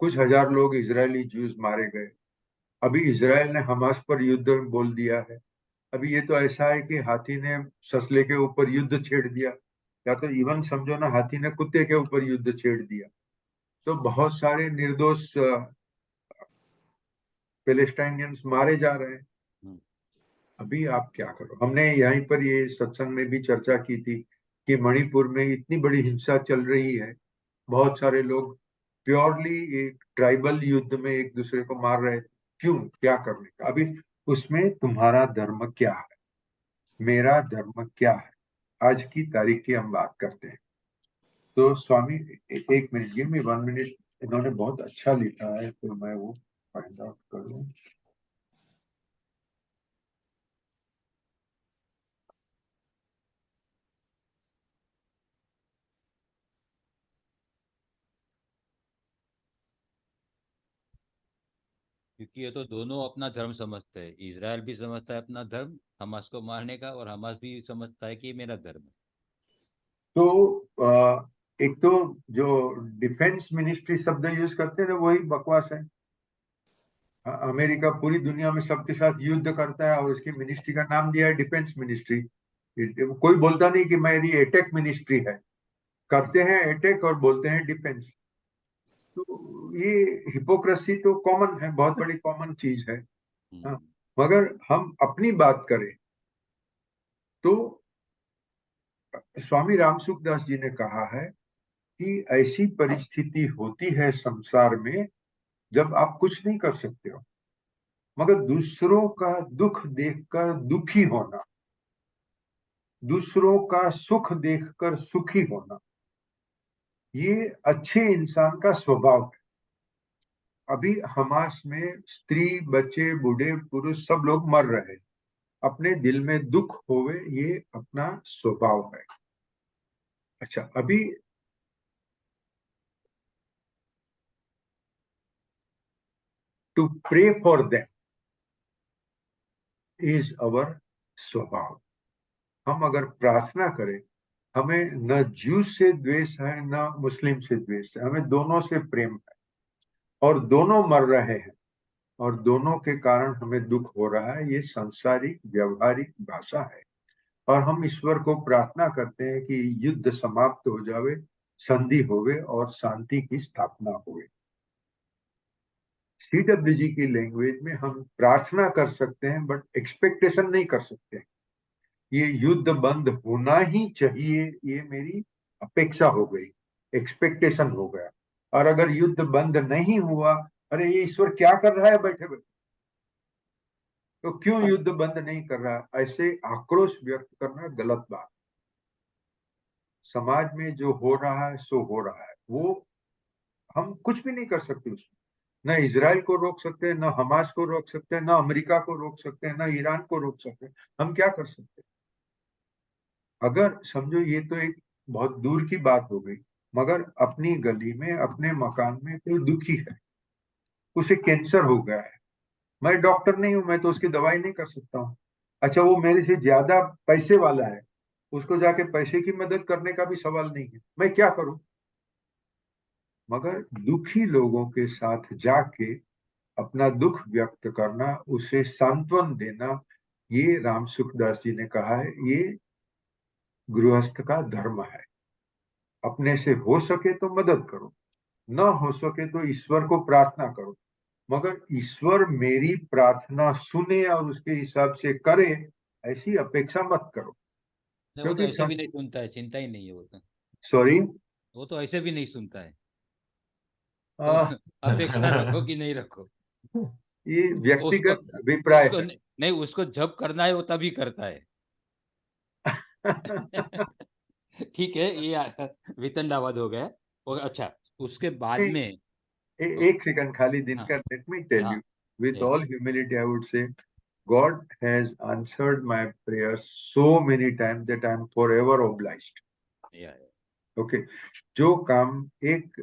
कुछ हजार लोग इजरायली ज्यूज मारे गए। अभी इजराइल ने हमास पर युद्ध बोल दिया है। अभी ये तो ऐसा है कि हाथी ने ससले के ऊपर युद्ध छेड़ दिया, या तो इवन समझो ना, हाथी ने कुत्ते के ऊपर युद्ध छेड़ दिया। तो बहुत सारे निर्दोष पैलेस्टाइनियंस मारे जा रहे हैं। हम्म। अभी आप क्या करो, हमने यहीं पर ये सत्संग में भी चर्चा की थी कि मणिपुर में इतनी बड़ी हिंसा चल रही है, बहुत सारे लोग प्योरली एक ट्राइबल युद्ध में एक दूसरे को मार रहे हैं। क्यों, क्या करने का? अभी उसमें तुम्हारा धर्म क्या है, मेरा धर्म क्या है, आज की तारीख की हम बात करते हैं। तो स्वामी, एक मिनट, गिव मी 1 मिनट। इन्होंने बहुत अच्छा लिखा है, तो मैं वो फाइंड आउट करूं। क्योंकि ये तो दोनों अपना धर्म समझते हैं, इजराइल भी समझता है अपना धर्म हमास को मारने का, और हमास भी समझता है कि ये मेरा धर्म है। तो एक तो जो डिफेंस मिनिस्ट्री शब्द यूज करते हैं ना, वही बकवास है। अमेरिका पूरी दुनिया में सबके साथ युद्ध करता है और उसकी मिनिस्ट्री का नाम दिया है डिफेंस मिनिस्ट्री। कोई बोलता नहीं कि मेरी अटैक मिनिस्ट्री है। करते हैं अटैक और बोलते हैं डिफेंस। तो ये हिपोक्रेसी तो कॉमन है, बहुत बड़ी कॉमन चीज है। हाँ, हम्म। मगर हम अपनी बात करें तो स्वामी रामसुख दास जी ने कहा है कि ऐसी परिस्थिति होती है संसार में जब आप कुछ नहीं कर सकते हो, मगर दूसरों का दुख देखकर दुखी होना, दूसरों का सुख देखकर सुखी होना, ये अच्छे इंसान का स्वभाव है। अभी हमास में स्त्री, बच्चे, बूढ़े, पुरुष सब लोग मर रहे हैं, अपने दिल में दुख होवे, ये अपना स्वभाव है। अच्छा, अभी to pray for them is our स्वभाव। हम अगर प्रार्थना करें, हमें न ज्यू से द्वेष है न मुस्लिम से द्वेष है, हमें दोनों से प्रेम है, और दोनों मर रहे हैं और दोनों के कारण हमें दुख हो रहा है। ये सांसारिक व्यवहारिक भाषा है। और हम ईश्वर को प्रार्थना करते हैं कि युद्ध समाप्त हो जावे, संधि होवे और शांति की स्थापना होवे। सीडब्ल्यूजी की लैंग्वेज में हम प्रार्थना कर सकते हैं बट एक्सपेक्टेशन नहीं कर सकते। ये युद्ध बंद होना ही चाहिए, ये मेरी अपेक्षा हो गई, एक्सपेक्टेशन हो गया। और अगर युद्ध बंद नहीं हुआ, अरे ये ईश्वर क्या कर रहा है बैठे बैठे, तो क्यों युद्ध बंद नहीं कर रहा, ऐसे आक्रोश व्यक्त करना गलत बात। समाज में जो हो रहा है सो हो रहा है, वो हम कुछ भी नहीं कर सकते उसमें। न इजराइल को रोक सकते हैं, न हमास को रोक सकते हैं, न अमेरिका को रोक सकते हैं, न ईरान को रोक सकते हैं। हम क्या कर सकते हैं? अगर समझो, ये तो एक बहुत दूर की बात हो गई, मगर अपनी गली में, अपने मकान में कोई दुखी है, उसे कैंसर हो गया है, मैं डॉक्टर नहीं हूं, मैं तो उसकी दवाई नहीं कर सकता हूँ। अच्छा, वो मेरे से ज्यादा पैसे वाला है, उसको जाके पैसे की मदद करने का भी सवाल नहीं है, मैं क्या करूं? मगर दुखी लोगों के साथ जाके अपना दुख व्यक्त करना, उसे सांत्वन देना, ये राम सुखदास जी ने कहा है, ये गृहस्थ का धर्म है। अपने से हो सके तो मदद करो, न हो सके तो ईश्वर को प्रार्थना करो, मगर ईश्वर मेरी प्रार्थना सुने और उसके हिसाब से करे, ऐसी अपेक्षा मत करो। नहीं, वो तो क्योंकि ऐसे भी नहीं सुनता है, चिंता ही नहीं है वो तो। सॉरी, वो तो ऐसे भी नहीं सुनता है, तो अपेक्षा रखो कि नहीं रखो। ये उसको व्यक्तिगत अभिप्राय उसको है। नहीं, उसको जब करना है वो तभी करता है। ठीक है, ये वितंडावाद हो गया। और अच्छा, उसके बाद में एक सेकंड खाली, हाँ दिनकर, लेट मी टेल हाँ you with yes all humility, I would say God has answered my prayers so many times that I am forever obliged. या Okay, जो काम एक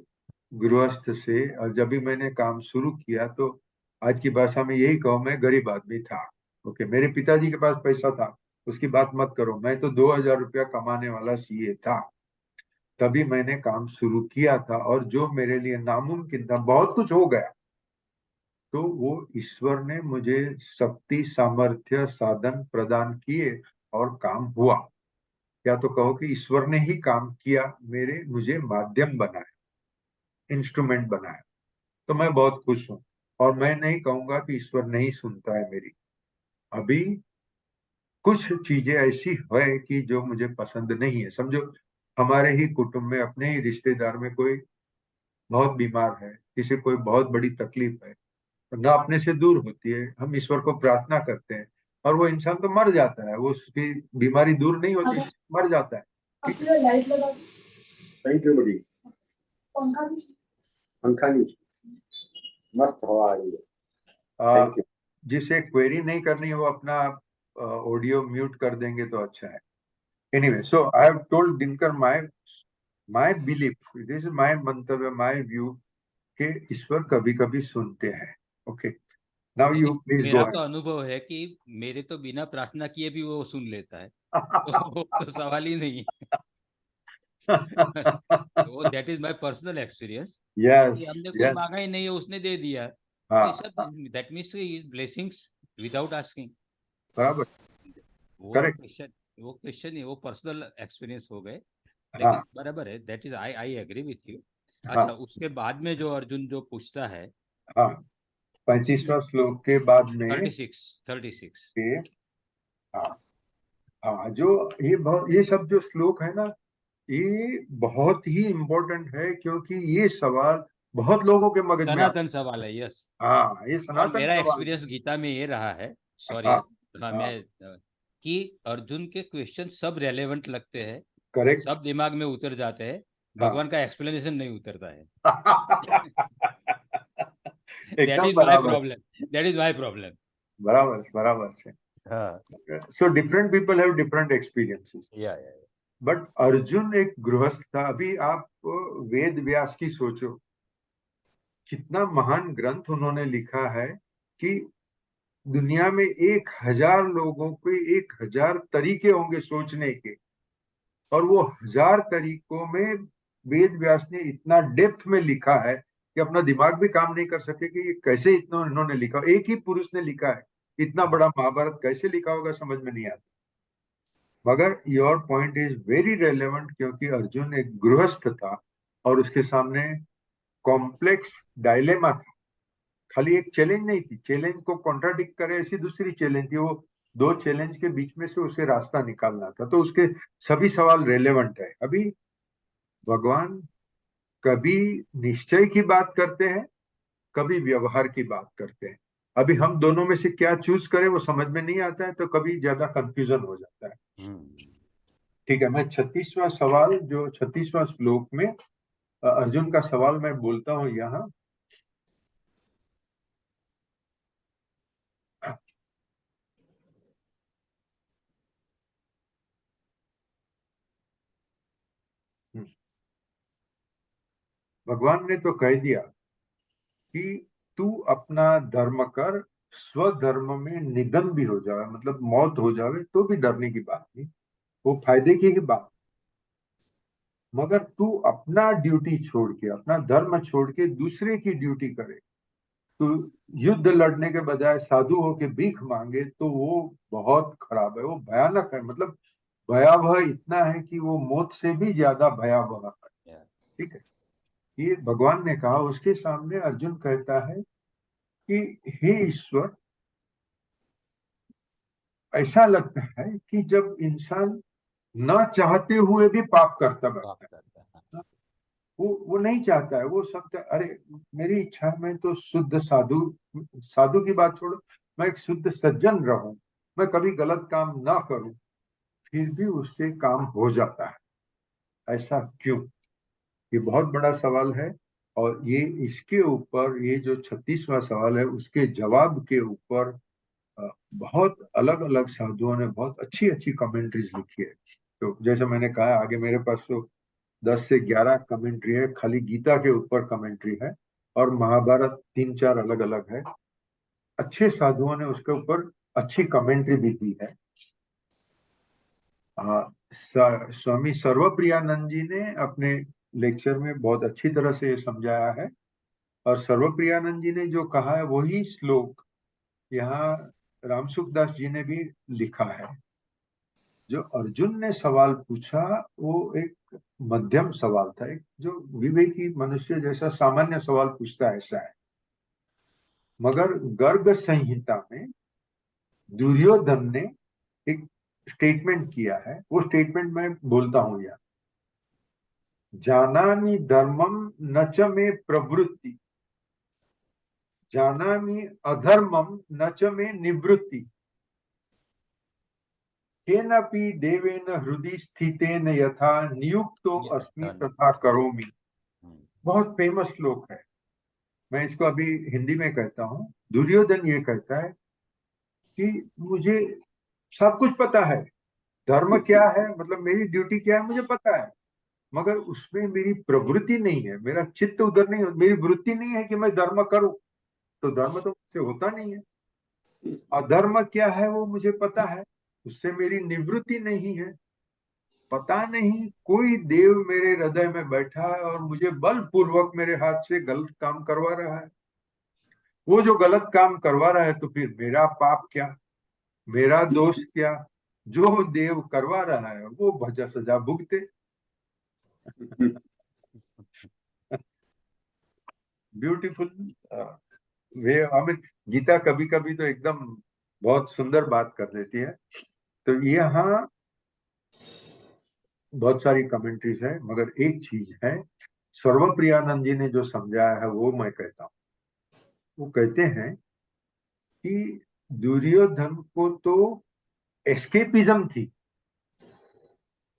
गृहस्थ से, और जब भी मैंने काम शुरू किया तो आज की भाषा में यही कहूँ, मैं गरीब आदमी था। ओके, मेरे पिताजी के पास पैसा था, उसकी बात मत करो, मैं तो 2000 रुपया कमाने वाला सीए था। तभी मैंने काम शुरू किया था, और जो मेरे लिए नामुमकिन था, बहुत कुछ हो गया, तो वो ईश्वर ने मुझे शक्ति, सामर्थ्य, साधन प्रदान किए और काम हुआ। या तो कहो कि ईश्वर ने ही काम किया, मुझे माध्यम बनाया, इंस्ट्रूमेंट बनाया। तो मैं बहुत खुश हूं, और मैं नहीं कहूंगा कि ईश्वर नहीं सुनता है मेरी। अभी कुछ चीजें ऐसी है कि जो मुझे पसंद नहीं है। समझो, हमारे ही कुटुंब में, अपने ही रिश्तेदार में कोई बहुत बीमार है, किसी कोई बहुत बड़ी तकलीफ है, ना अपने से दूर होती है, हम ईश्वर को प्रार्थना करते हैं, और वो इंसान तो मर जाता है, वो उसकी बीमारी दूर नहीं होती, मर जाता है। ठीक है, लाइट लगा। थैंक यू बड़ी। पंखा भी, पंखा नहीं, मस्त हवा आ रही है। Thank you. जिसे क्वेरी नहीं करनी है वो अपना ऑडियो म्यूट कर देंगे तो अच्छा है। Anyway, so I have told Dinkar my belief, this is my Mantavya, my view, कि ईश्वर कभी कभी सुनते हैं। ओके, नाउ नहीं, यू प्लीज गो मेरा तो अनुभव है कि मेरे तो बिना प्रार्थना किए भी वो सुन लेता है। तो वो तो सवाल ही नहीं है। वो that is my personal experience, कि यस, हमने कुछ यस, मांगा ही नहीं है, उसने दे दिया। तो हाँ, सब that means blessings without asking. बराबर, वो करेक्ट, क्वेश्चन वो क्वेश्चन ही वो पर्सनल एक्सपीरियंस हो गए। हाँ, लेकिन बराबर है, that is I I agree with you. हाँ, अच्छा, उसके बाद में जो अर्जुन जो पूछता है, हाँ, 35वां श्लोक के बाद में 36 के, हाँ, हाँ, जो ये सब जो श्लोक है ना, ये बहुत ही इम्पोर्टेंट है, क्योंकि ये सवाल बहुत लोगों के मगज में आता सनातन सवाल है, यस। है। हाँ, ये और सनातन मेरा सवाल एक्सपीरियंस गीता में ये रहा है, सॉरी, है। हाँ, हाँ हाँ, मैं कि अर्जुन के क्वेश्चन सब रेलेवेंट लगते हैं, करेक्ट, सब दिमाग में उतर जाते हैं, हाँ। भगवान का एक्सप्लेनेशन नहीं उतरता है। दैट एकदम इज माय बराबर, problem, that is my problem. बराबर, बराबर से। हाँ, so different people have different experiences. या बट अर्जुन एक गृहस्थ था। अभी आप वेद व्यास की सोचो, कितना महान ग्रंथ उन्होंने लिखा है, कि दुनिया में 1000 लोगों के 1000 तरीके होंगे सोचने के, और वो 1000 तरीकों में वेद व्यास ने इतना डेप्थ में लिखा है कि अपना दिमाग भी काम नहीं कर सके कि ये कैसे इतना इन्होंने लिखा। एक ही पुरुष ने लिखा है, इतना बड़ा महाभारत कैसे लिखा होगा, समझ में नहीं आता। मगर your point is very relevant, क्योंकि अर्जुन एक गृहस्थ था, और उसके सामने कॉम्प्लेक्स डायलेमा था। खाली एक चैलेंज नहीं थी, चैलेंज को कॉन्ट्राडिक्ट करे ऐसी दूसरी चैलेंज थी, वो दो चैलेंज के बीच में से उसे रास्ता निकालना था। तो उसके सभी सवाल रेलेवेंट है। अभी भगवान कभी निश्चय की बात करते हैं, कभी व्यवहार की बात करते हैं। अभी हम दोनों में से क्या चूज करें वो समझ में नहीं आता है, तो कभी ज्यादा कंफ्यूजन हो जाता है। ठीक है, मैं 36वां सवाल, जो 36वां श्लोक में अर्जुन का सवाल मैं बोलता हूं यहाँ। भगवान ने तो कह दिया कि तू अपना धर्म कर, स्वधर्म में निधन भी हो जाए, मतलब मौत हो जावे तो भी डरने की बात नहीं, वो फायदे की ही बात। मगर तू अपना ड्यूटी छोड़ के, अपना धर्म छोड़ के दूसरे की ड्यूटी करे, तो युद्ध लड़ने के बजाय साधु होके भीख मांगे, तो वो बहुत खराब है, वो भयानक है। मतलब भयावह इतना है कि वो मौत से भी ज्यादा भयावह है। Yeah. ठीक है, ये भगवान ने कहा। उसके सामने अर्जुन कहता है कि हे ईश्वर, ऐसा लगता है कि जब इंसान न चाहते हुए भी पाप करता पाप बैठता करता है। है, वो नहीं चाहता है, वो सब अरे मेरी इच्छा है मैं तो शुद्ध साधु, साधु की बात छोड़ो, मैं एक शुद्ध सज्जन रहूं, मैं कभी गलत काम ना करूं, फिर भी उससे काम हो जाता है। ऐसा क्यों? ये बहुत बड़ा सवाल है। और ये इसके ऊपर, ये जो 36वां सवाल है, उसके जवाब के ऊपर बहुत अलग अलग साधुओं ने बहुत अच्छी अच्छी कमेंट्रीज लिखी है। तो जैसे मैंने कहा, आगे मेरे पास तो 10 से 11 कमेंट्री है, खाली गीता के ऊपर कमेंट्री है, और महाभारत 3-4 अलग अलग है। अच्छे साधुओं ने उसके ऊपर अच्छी कमेंट्री भी दी है। स्वामी सर्वप्रियानंद जी ने अपने लेक्चर में बहुत अच्छी तरह से समझाया है। और सर्वप्रियानंद जी ने जो कहा है वही श्लोक यहाँ रामसुखदास जी ने भी लिखा है। जो अर्जुन ने सवाल पूछा वो एक मध्यम सवाल था, एक जो विवेकी मनुष्य जैसा सामान्य सवाल पूछता है ऐसा है। मगर गर्ग संहिता में दुर्योधन ने एक स्टेटमेंट किया है, वो स्टेटमेंट मैं बोलता हूं यार। जानामि धर्मम न च मे प्रवृत्ति, जानामि अधर्मम न च मे निवृत्ति, केनपि देवेन हृदि स्थितेन यथा नियुक्तो अस्मि तथा करोमि। बहुत फेमस श्लोक है, मैं इसको अभी हिंदी में कहता हूँ। दुर्योधन ये कहता है कि मुझे सब कुछ पता है, धर्म क्या है, मतलब मेरी ड्यूटी क्या है मुझे पता है, मगर उसमें मेरी प्रवृत्ति नहीं है, मेरा चित्त उधर नहीं, मेरी वृत्ति नहीं है कि मैं धर्म करूं, तो धर्म तो मुझसे होता नहीं है। अधर्म क्या है वो मुझे पता है, उससे मेरी निवृत्ति नहीं है। पता नहीं कोई देव मेरे हृदय में बैठा है और मुझे बलपूर्वक मेरे हाथ से गलत काम करवा रहा है। वो जो गलत काम करवा रहा है, तो फिर मेरा पाप क्या, मेरा दोष क्या? जो देव करवा रहा है वो भजा सजा भुगते। Beautiful way, I mean Gita कभी कभी तो एकदम बहुत सुंदर बात कर देती है। तो यहाँ बहुत सारी कमेंट्रीज है, मगर एक चीज है, सर्वप्रियानंद जी ने जो समझाया है वो मैं कहता हूँ। वो कहते हैं कि दुर्योधन को तो एस्केपिज्म थी।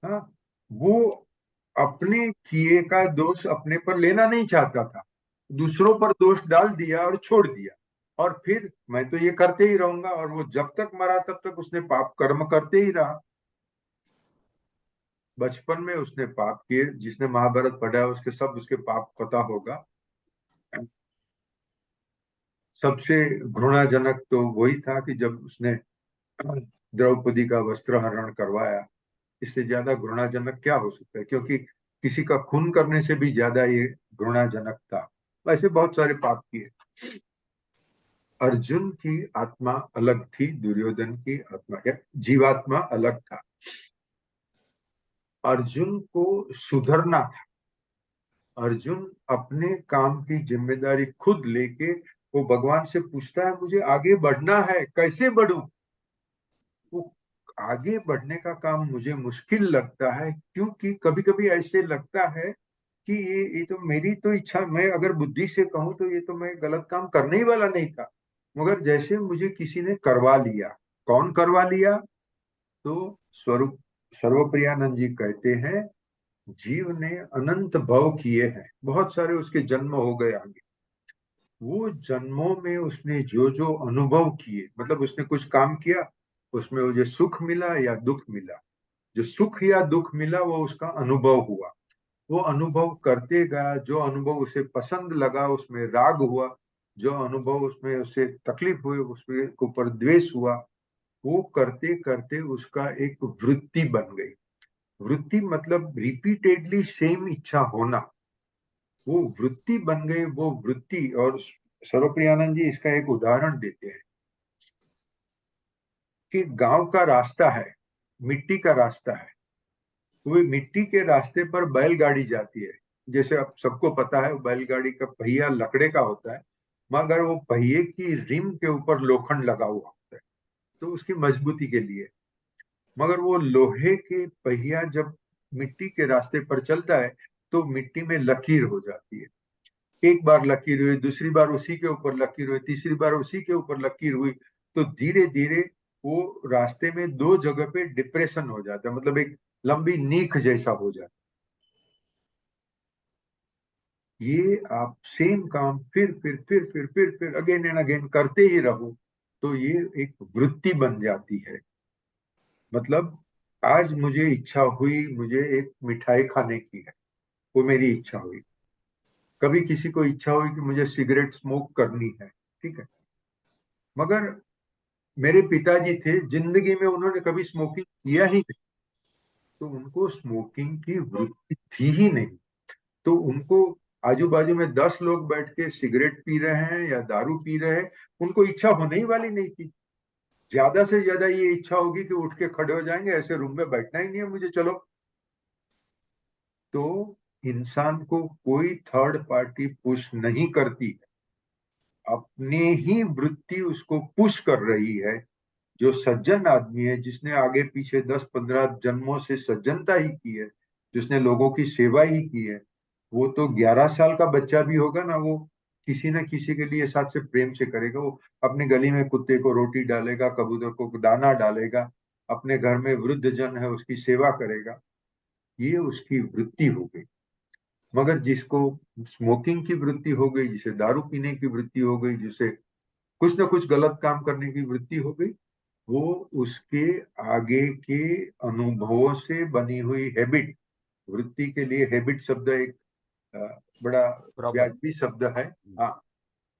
हाँ, वो अपने किए का दोष अपने पर लेना नहीं चाहता था, दूसरों पर दोष डाल दिया और छोड़ दिया, और फिर मैं तो ये करते ही रहूंगा, और वो जब तक मरा तब तक उसने पाप कर्म करते ही रहा। बचपन में उसने पाप किए, जिसने महाभारत पढ़ा है उसके सब उसके पाप पता होगा। सबसे घृणाजनक तो वही था कि जब उसने द्रौपदी का वस्त्र हरण करवाया। इससे ज्यादा घृणाजनक क्या हो सकता है, क्योंकि किसी का खून करने से भी ज्यादा ये घृणाजनक था। वैसे बहुत सारे पाप किए। अर्जुन की आत्मा अलग थी, दुर्योधन की आत्मा या जीवात्मा अलग था। अर्जुन को सुधरना था। अर्जुन अपने काम की जिम्मेदारी खुद लेके वो भगवान से पूछता है, मुझे आगे बढ़ना है, कैसे बढ़ूं? वो आगे बढ़ने का काम मुझे मुश्किल लगता है, क्योंकि कभी कभी ऐसे लगता है कि ये तो मेरी तो इच्छा, मैं अगर बुद्धि से कहूँ तो ये तो मैं गलत काम करने ही वाला नहीं था, मगर जैसे मुझे किसी ने करवा लिया। कौन करवा लिया? तो स्वरूप सर्वप्रियानंद जी कहते हैं, जीव ने अनंत भव किए हैं, बहुत सारे उसके जन्म हो गए आगे। वो जन्मों में उसने जो जो अनुभव किए, मतलब उसने कुछ काम किया, उसमें मुझे सुख मिला या दुख मिला, जो सुख या दुख मिला वो उसका अनुभव हुआ। वो अनुभव करते गया, जो अनुभव उसे पसंद लगा उसमें राग हुआ, जो अनुभव उसमें उसे तकलीफ हुई उसमें ऊपर द्वेष हुआ। वो करते करते उसका एक वृत्ति बन गई। वृत्ति मतलब रिपीटेडली सेम इच्छा होना, वो वृत्ति बन गई वो वृत्ति। और सर्वप्रियानंद जी इसका एक उदाहरण देते हैं कि गांव का रास्ता है, मिट्टी का रास्ता है, वो मिट्टी के रास्ते पर बैलगाड़ी जाती है। जैसे अब सबको पता है बैलगाड़ी का पहिया लकड़े का होता है, मगर वो पहिए की रिम के ऊपर लोखंड लगा हुआ होता है, तो उसकी मजबूती के लिए। मगर वो लोहे के पहिया जब मिट्टी के रास्ते पर चलता है तो मिट्टी में लकीर हो जाती है। एक बार लकीर हुई, दूसरी बार उसी के ऊपर लकीर हुई, तीसरी बार उसी के ऊपर लकीर हुई, तो धीरे धीरे वो रास्ते में दो जगह पे डिप्रेशन हो जाता है, मतलब एक लंबी नीख जैसा हो जाता है। ये आप सेम काम फिर अगेन एंड अगेन करते ही रहो तो ये एक वृत्ति बन जाती है। मतलब आज मुझे इच्छा हुई, मुझे एक मिठाई खाने की है, वो मेरी इच्छा हुई। कभी किसी को इच्छा हुई कि मुझे सिगरेट स्मोक करनी है, ठीक है, मगर मेरे पिताजी थे, जिंदगी में उन्होंने कभी स्मोकिंग किया ही नहीं, तो उनको स्मोकिंग की वृत्ति थी ही नहीं। तो उनको आजू बाजू में 10 लोग बैठ के सिगरेट पी रहे हैं या दारू पी रहे हैं, उनको इच्छा होने ही वाली नहीं थी। ज्यादा से ज्यादा ये इच्छा होगी कि उठ के खड़े हो जाएंगे, ऐसे रूम में बैठना ही नहीं है मुझे, चलो। तो इंसान को कोई थर्ड पार्टी पुश नहीं करती है, अपने ही वृत्ति उसको पुश कर रही है। जो सज्जन आदमी है, जिसने आगे पीछे 10-15 जन्मों से सज्जनता ही की है, जिसने लोगों की सेवा ही की है, वो तो 11 साल का बच्चा भी होगा ना, वो किसी न किसी के लिए साथ से प्रेम से करेगा। वो अपने गली में कुत्ते को रोटी डालेगा, कबूतर को दाना डालेगा, अपने घर में वृद्ध जन है उसकी सेवा करेगा। ये उसकी वृत्ति हो गई। मगर जिसको स्मोकिंग की वृत्ति हो गई, जिसे दारू पीने की वृत्ति हो गई, जिसे कुछ ना कुछ गलत काम करने की वृत्ति हो गई, वो उसके आगे के अनुभवों से बनी हुई हैबिट। वृत्ति के लिए हैबिट शब्द एक बड़ा प्रॉपर। व्याजबी शब्द है। हाँ,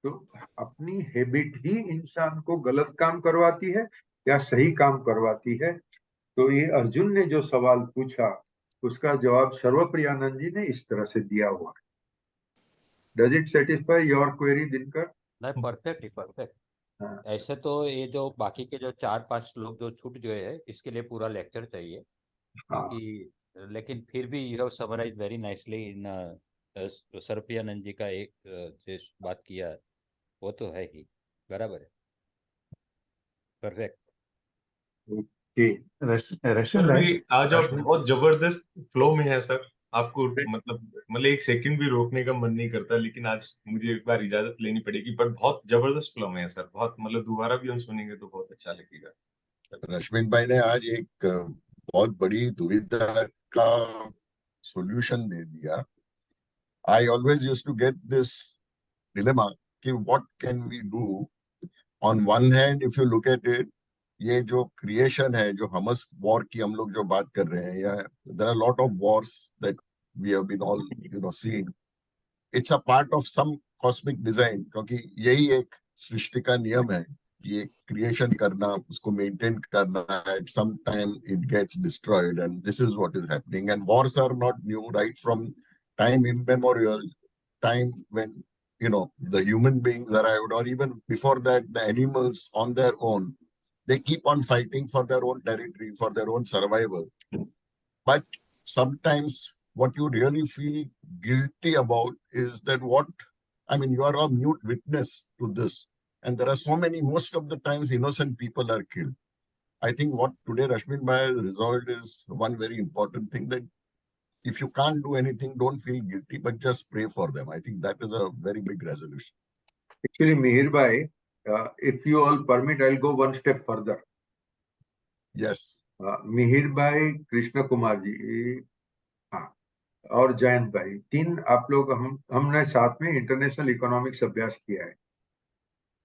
तो अपनी हैबिट ही इंसान को गलत काम करवाती है या सही काम करवाती है। तो ये अर्जुन ने जो सवाल पूछा, उसका जवाब सर्वप्रियानंद जी ने इस तरह से दिया हुआ है। Does it satisfy your query, Dinkar? नहीं, परफेक्ट परफेक्ट। हाँ ऐसे तो ये जो बाकी के जो 4-5 लोग जो छूट गए हैं इसके लिए पूरा लेक्चर चाहिए, हाँ। क्योंकि लेकिन फिर भी you have summarise very nicely in Sarpiyanand ji का एक जो बात किया है, वो तो है ही, बराबर है, परफेक्ट। ओके। सर भाई, भी आज आप रश्मि बहुत जबरदस्त फ्लो में है सर। आपको मतलब एक सेकंड भी रोकने का मन नहीं करता, लेकिन आज मुझे एक बार इजाजत लेनी पड़ेगी। पर बहुत जबरदस्त फ्लो में है सर, बहुत मतलब दोबारा भी हम सुनेंगे तो बहुत अच्छा लगेगा। रश्मिन भाई ने आज एक बहुत बड़ी दुविधा का सॉल्यूशन दे दिया। I always used to get this dilemma कि what can we do. On one hand if you look at it, ये जो क्रिएशन है, जो हमस वॉर की हम लोग जो बात कर रहे हैं, या there are lot of wars that we have been all seeing. It's a part of some cosmic design, क्योंकि यही एक सृष्टि का नियम है। ये क्रिएशन करना, उसको मेंटेन करना, at some time it gets destroyed, and this is what is happening. And wars are not new, right from time immemorial, time when the human beings arrived, or even before that the animals on their own, they keep on fighting for their own territory, for their own survival. But sometimes what you really feel guilty about is that you are a mute witness to this. And there are so many, most of the times, innocent people are killed. I think what today Rashmin Bhai has resolved is one very important thing, that if you can't do anything, don't feel guilty, but just pray for them. I think that is a very big resolution. Actually, Mihir bhai, if you all permit, I'll go one step further. Yes. Mihir भाई, कृष्ण कुमार जी, हाँ, और जयंत भाई, तीन आप लोग, हमने साथ में इंटरनेशनल इकोनॉमिक्स अभ्यास किया है।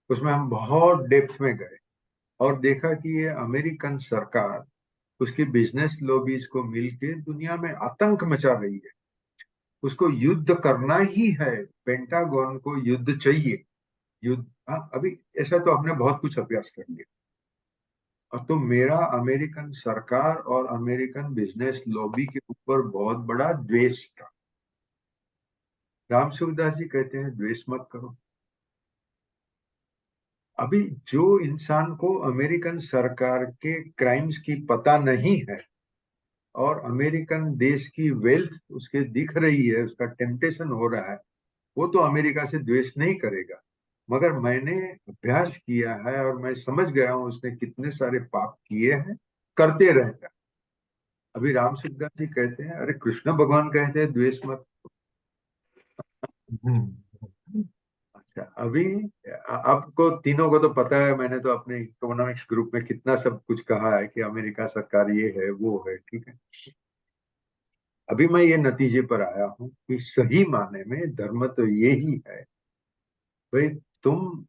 उसमें हम बहुत डेप्थ में गए और देखा कि ये अमेरिकन सरकार, उसकी बिजनेस लॉबीज को मिलके दुनिया में आतंक मचा रही है। उसको युद्ध करना ही है, पेंटागन को युद्ध चाहिए। युद्ध, हाँ, अभी ऐसा तो हमने बहुत कुछ अभ्यास कर लिया। और तो मेरा अमेरिकन सरकार और अमेरिकन बिजनेस लॉबी के ऊपर बहुत बड़ा द्वेष था। राम सुखदास जी कहते हैं द्वेष मत करो। अभी जो इंसान को अमेरिकन सरकार के क्राइम्स की पता नहीं है और अमेरिकन देश की वेल्थ उसके दिख रही है, उसका टेम्पटेशन हो रहा है, वो तो अमेरिका से द्वेष नहीं करेगा। मगर मैंने अभ्यास किया है और मैं समझ गया हूं उसने कितने सारे पाप किए हैं, करते रहेगा। अभी राम सुखदास जी कहते हैं, अरे कृष्ण भगवान कहते हैं द्वेष मत। अच्छा, अभी आपको तीनों को तो पता है, मैंने तो अपने इकोनॉमिक्स ग्रुप में कितना सब कुछ कहा है कि अमेरिका सरकार ये है वो है, ठीक है। अभी मैं ये नतीजे पर आया हूं कि सही माने में धर्म तो यही है, भाई तुम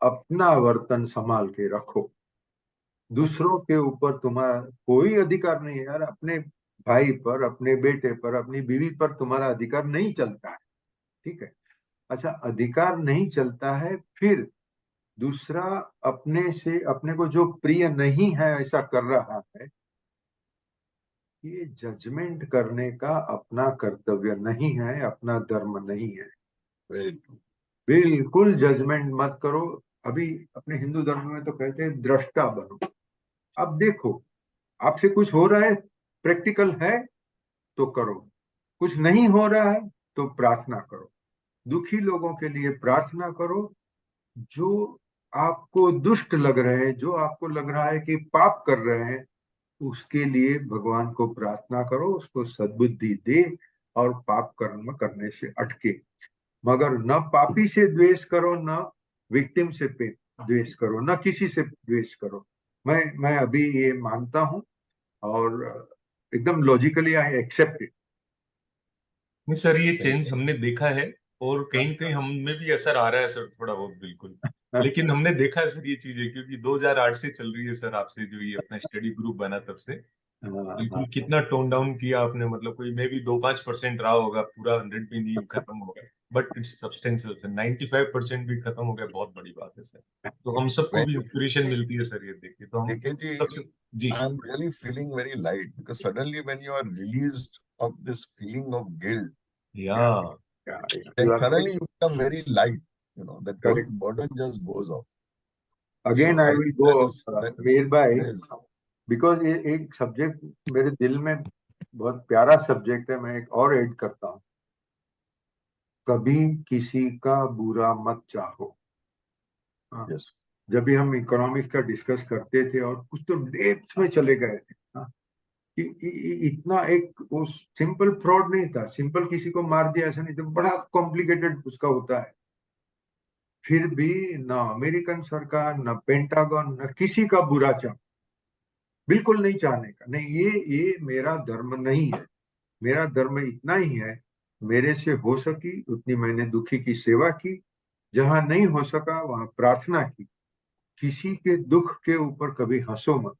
अपना वर्तन संभाल के रखो, दूसरों के ऊपर तुम्हारा कोई अधिकार नहीं है यार। अपने भाई पर, अपने बेटे पर, अपनी बीवी पर तुम्हारा अधिकार नहीं चलता है, ठीक है। अच्छा, अधिकार नहीं चलता है, फिर दूसरा अपने से, अपने को जो प्रिय नहीं है ऐसा कर रहा है, ये जजमेंट करने का अपना कर्तव्य नहीं है, अपना धर्म नहीं है। Very true. बिल्कुल जजमेंट मत करो। अभी अपने हिंदू धर्म में तो कहते हैं दृष्टा बनो। अब देखो, आपसे कुछ हो रहा है, प्रैक्टिकल है तो करो, कुछ नहीं हो रहा है तो प्रार्थना करो, दुखी लोगों के लिए प्रार्थना करो, जो आपको दुष्ट लग रहे हैं, जो आपको लग रहा है कि पाप कर रहे हैं, उसके लिए भगवान को प्रार्थना करो, उसको सद्बुद्धि दे और पाप कर्म करने से अटके। मगर न पापी से द्वेष करो, न विक्टिम से द्वेष करो, न किसी से द्वेष करो। मैं अभी ये मानता हूं और एकदम लॉजिकली आई एक्सेप्ट इट। नहीं सर, ये चेंज हमने देखा है और कहीं न कहीं हम में भी असर आ रहा है सर, थोड़ा बहुत बिल्कुल। लेकिन हमने देखा है सर ये चीजें, क्योंकि 2008 से चल रही है सर, आपसे जो ये अपना स्टडी ग्रुप बना तब से बिल्कुल कितना टोन डाउन किया आपने। मतलब कोई मे भी 2-5% रहा होगा, पूरा 100 भी नहीं खत्म हो गया, बट इट्स सब्सटेंशियल सर। 95% भी खत्म हो गया, बहुत बड़ी बात है सर। तो हम सबको When भी you इंस्पिरेशन say, मिलती है सर ये देख के, तो हम Dekeji, सबसे। जी I'm really feeling very light because suddenly when you are released of this feeling of guilt, या then suddenly you become very light. You know, that whole correct. burden just goes off. Again So I I will think go that Mir भाई, is because ये एक subject मेरे दिल में बहुत प्यारा subject है, मैं एक और ऐड करता हूँ। कभी किसी का बुरा मत चाहो। हाँ, yes. जब भी हम इकोनॉमिक्स का डिस्कस करते थे और कुछ तो डेप्थ में चले गए थे, हाँ, कि इतना एक वो सिंपल फ्रॉड नहीं था, सिंपल किसी को मार दिया ऐसा नहीं था, बड़ा कॉम्प्लिकेटेड उसका होता है। फिर भी न अमेरिकन सरकार, न पेंटागन, न किसी का बुरा चाह, बिल्कुल नहीं चाहने का नहीं। ये मेरा धर्म नहीं है। मेरा धर्म इतना ही है, मेरे से हो सकी उतनी मैंने दुखी की सेवा की, जहां नहीं हो सका वहां प्रार्थना की। किसी के दुख के ऊपर कभी हंसो मत,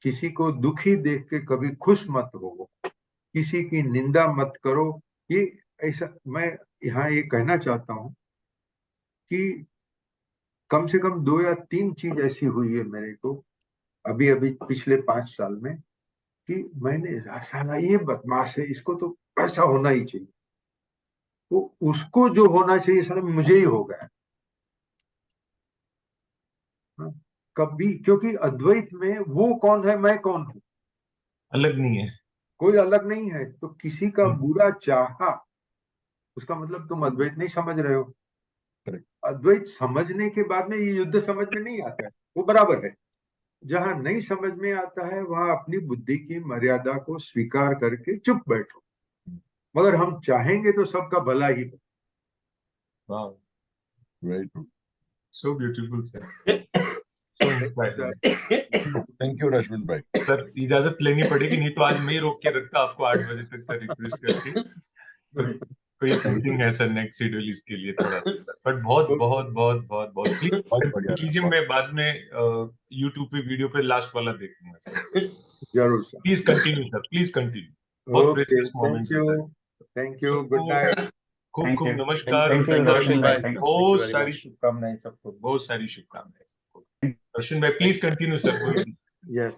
किसी को दुखी देख के कभी खुश मत हो, किसी की निंदा मत करो। ये ऐसा, मैं यहाँ ये कहना चाहता हूँ कि कम से कम 2 या 3 चीज ऐसी हुई है मेरे को अभी अभी पिछले 5 साल में, कि मैंने साला ये बदमाश है, इसको तो ऐसा होना ही चाहिए, वो उसको जो होना चाहिए साला मुझे ही हो गया। हाँ, कभी, क्योंकि अद्वैत में वो कौन है, मैं कौन हूं, अलग नहीं है। कोई अलग नहीं है। तो किसी का हम्म, बुरा चाहा, उसका मतलब तुम अद्वैत नहीं समझ रहे हो। Correct. अद्वैत समझने के बाद में ये युद्ध समझ में नहीं आता है, वो बराबर है। जहां नहीं समझ में आता है वहां अपनी बुद्धि की मर्यादा को स्वीकार करके चुप बैठो। मगर हम चाहेंगे तो सबका भला ही हो। वाह, Very true. So beautiful sir, so inspiring. Thank you, Rashmin bhai. Sir इजाजत लेनी पड़ेगी, नहीं तो आज मैं ही रोक के रखता आपको 8 बजे तक सर, रिक्वेस्ट करके। तो कोई Thank you. मीटिंग है सर नेक्स्ट शेड्यूल इसके लिए थोड़ा, बट बहुत बहुत बहुत बहुत बहुत प्लीज बहुत बढ़िया कीजिए। रहा, मैं बाद में यूट्यूब पे वीडियो पे लास्ट वाला देखूंगा सर। जरूर sir. Please continue sir, please continue. बहुत ओके, प्रेशियस मोमेंट्स है सर। थैंक यू, गुड सबको नाइट। खूब Thank खूब you. नमस्कार और Thank you, धन्यवाद Roshan भाई। bhai. Thank you बहुत very सारी much. शुभकामनाएं सबको, बहुत सारी शुभकामनाएं सबको। Arshin bhai, please continue, sir. Yes.